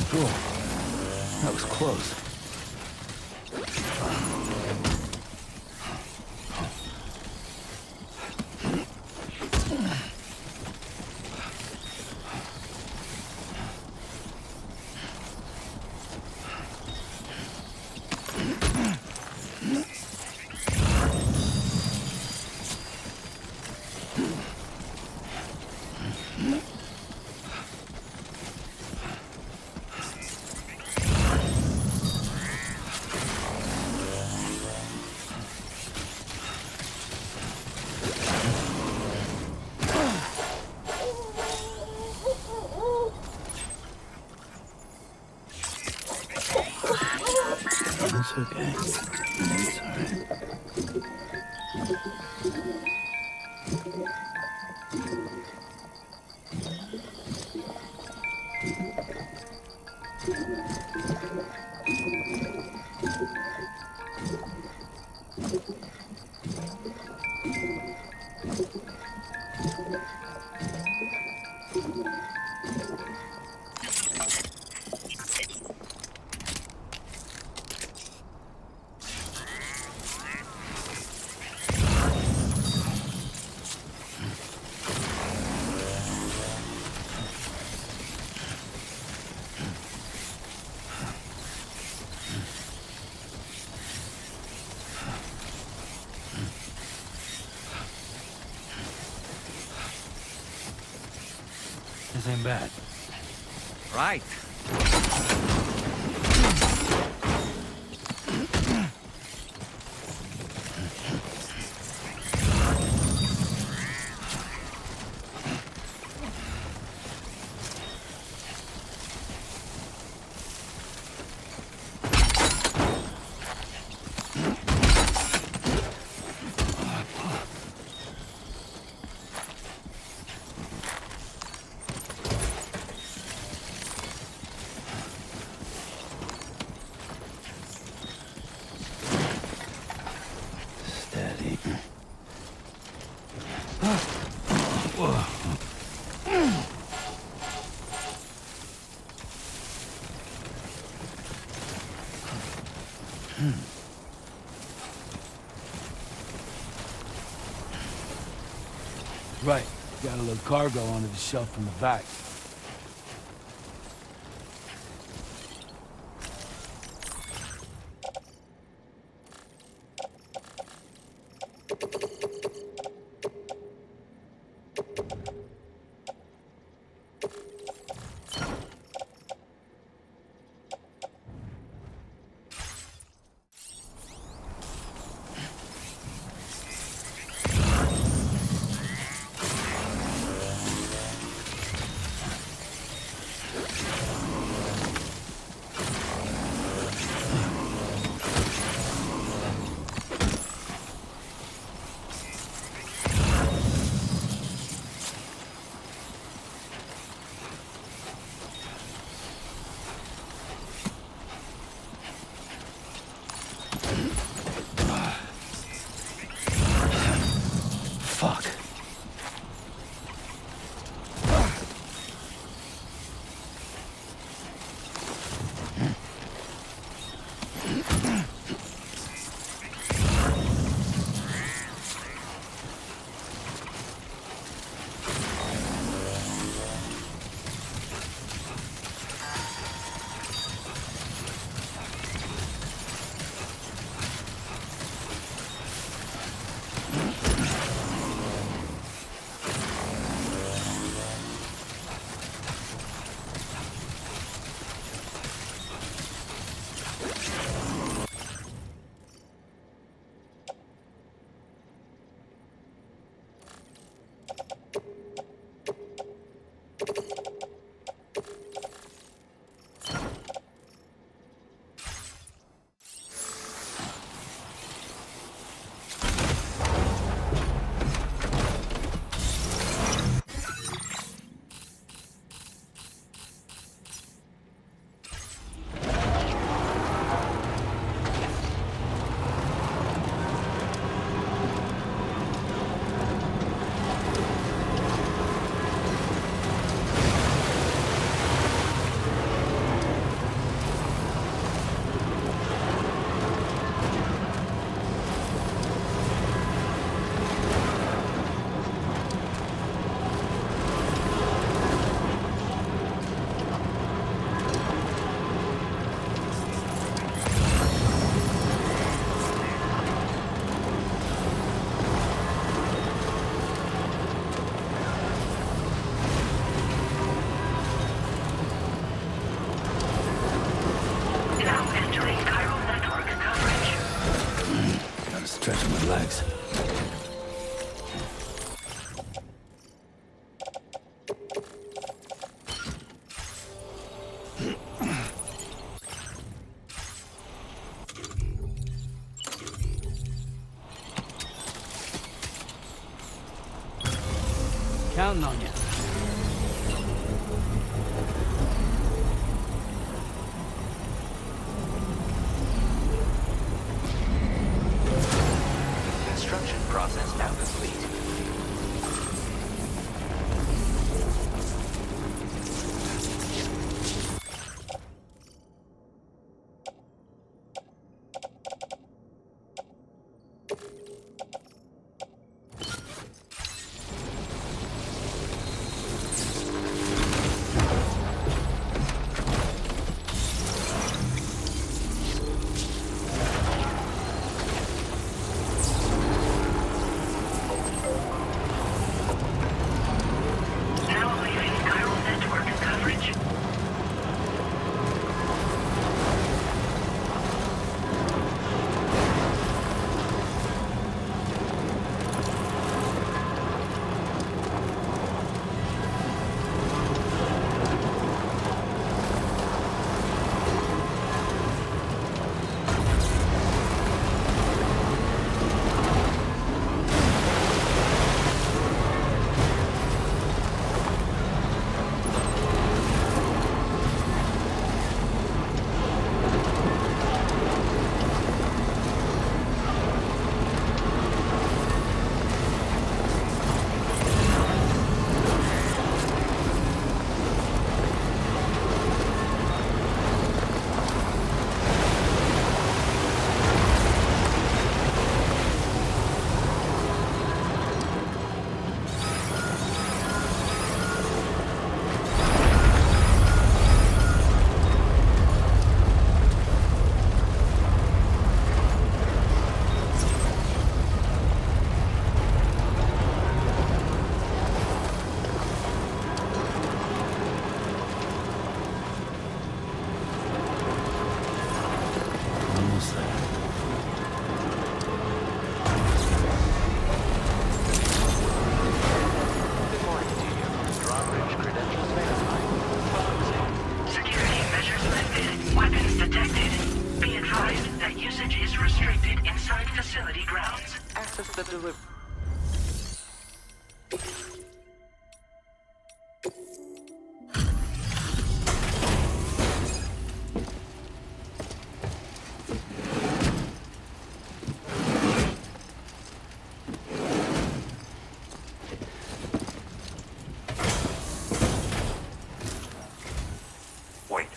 Cool. That was close. It's okay. It's all right. This ain't bad. Right. Steady. Right. Got a little cargo onto the shelf from the back. Construction process now complete.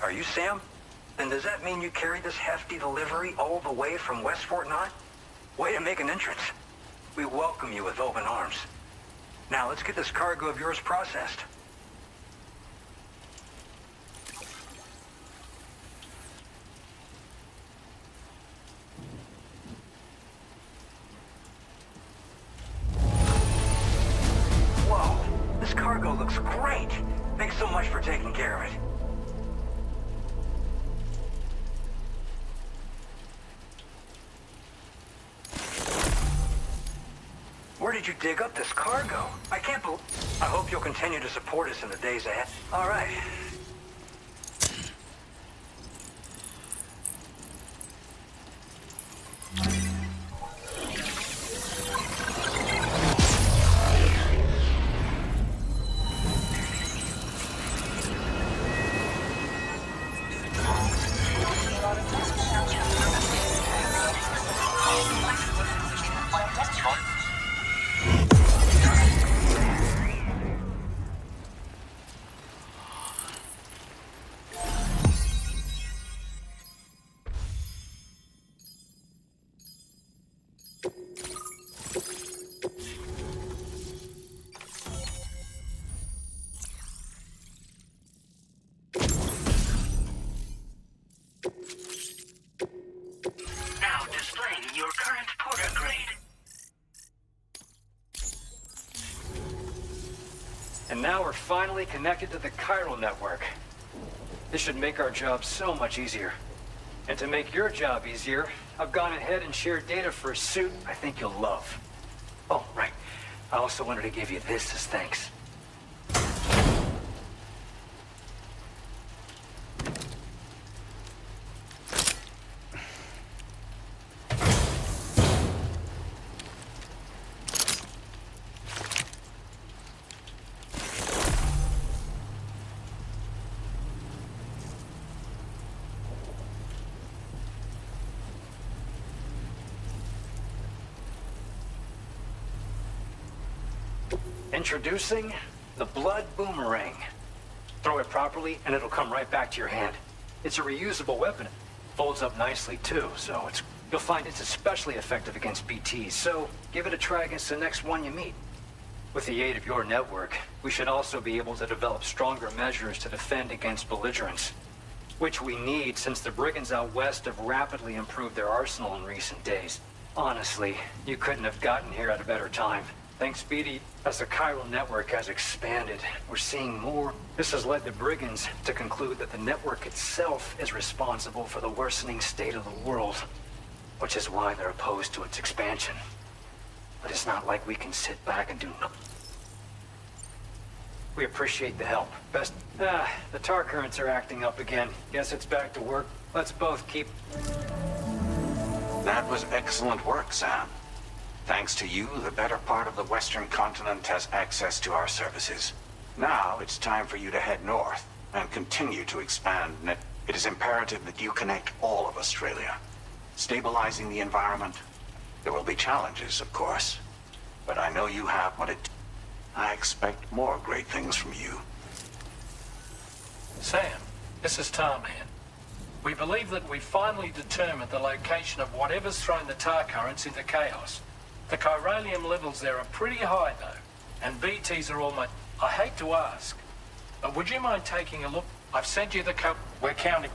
Are you Sam? Then does that mean you carried this hefty delivery all the way from West Fort Knott? Way to make an entrance. We welcome you with open arms. Now let's get this cargo of yours processed. Whoa, this cargo looks great. Thanks so much for taking care of it. Where did you dig up this cargo? I can't believe... I hope you'll continue to support us in the days ahead. All right. And now we're finally connected to the chiral network. This should make our job so much easier. And to make your job easier, I've gone ahead and shared data for a suit I think you'll love. Oh, right. I also wanted to give you this as thanks. Introducing the Blood Boomerang. Throw it properly and it'll come right back to your hand. It's a reusable weapon. Folds up nicely too, so you'll find it's especially effective against BTs, so give it a try against the next one you meet. With the aid of your network, we should also be able to develop stronger measures to defend against belligerents, which we need since the brigands out west have rapidly improved their arsenal in recent days. Honestly, you couldn't have gotten here at a better time. Thanks, Speedy. As the chiral network has expanded, we're seeing more. This has led the brigands to conclude that the network itself is responsible for the worsening state of the world, which is why they're opposed to its expansion. But it's not like we can sit back and do nothing. We appreciate the help. The tar currents are acting up again. Guess it's back to work. Let's both keep... That was excellent work, Sam. Thanks to you, the better part of the Western continent has access to our services. Now, it's time for you to head north and continue to expand. It is imperative that you connect all of Australia. Stabilizing the environment. There will be challenges, of course, but I know you have what it... I expect more great things from you. Sam, this is Tarman. We believe that we finally determined the location of whatever's thrown the tar currents into chaos. The chiralium levels there are pretty high, though, and BTs are almost... I hate to ask, but would you mind taking a look? I've sent you the code. We're counting...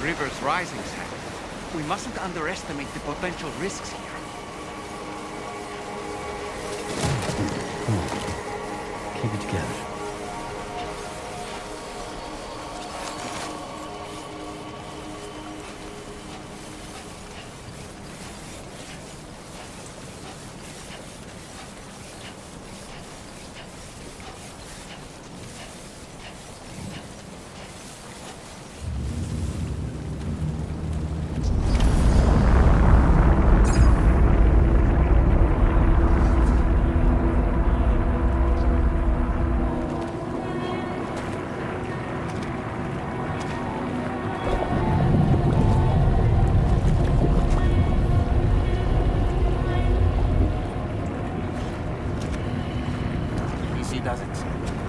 river's rising, Sam. We mustn't underestimate the potential risks here. Keep it together. Easy does it.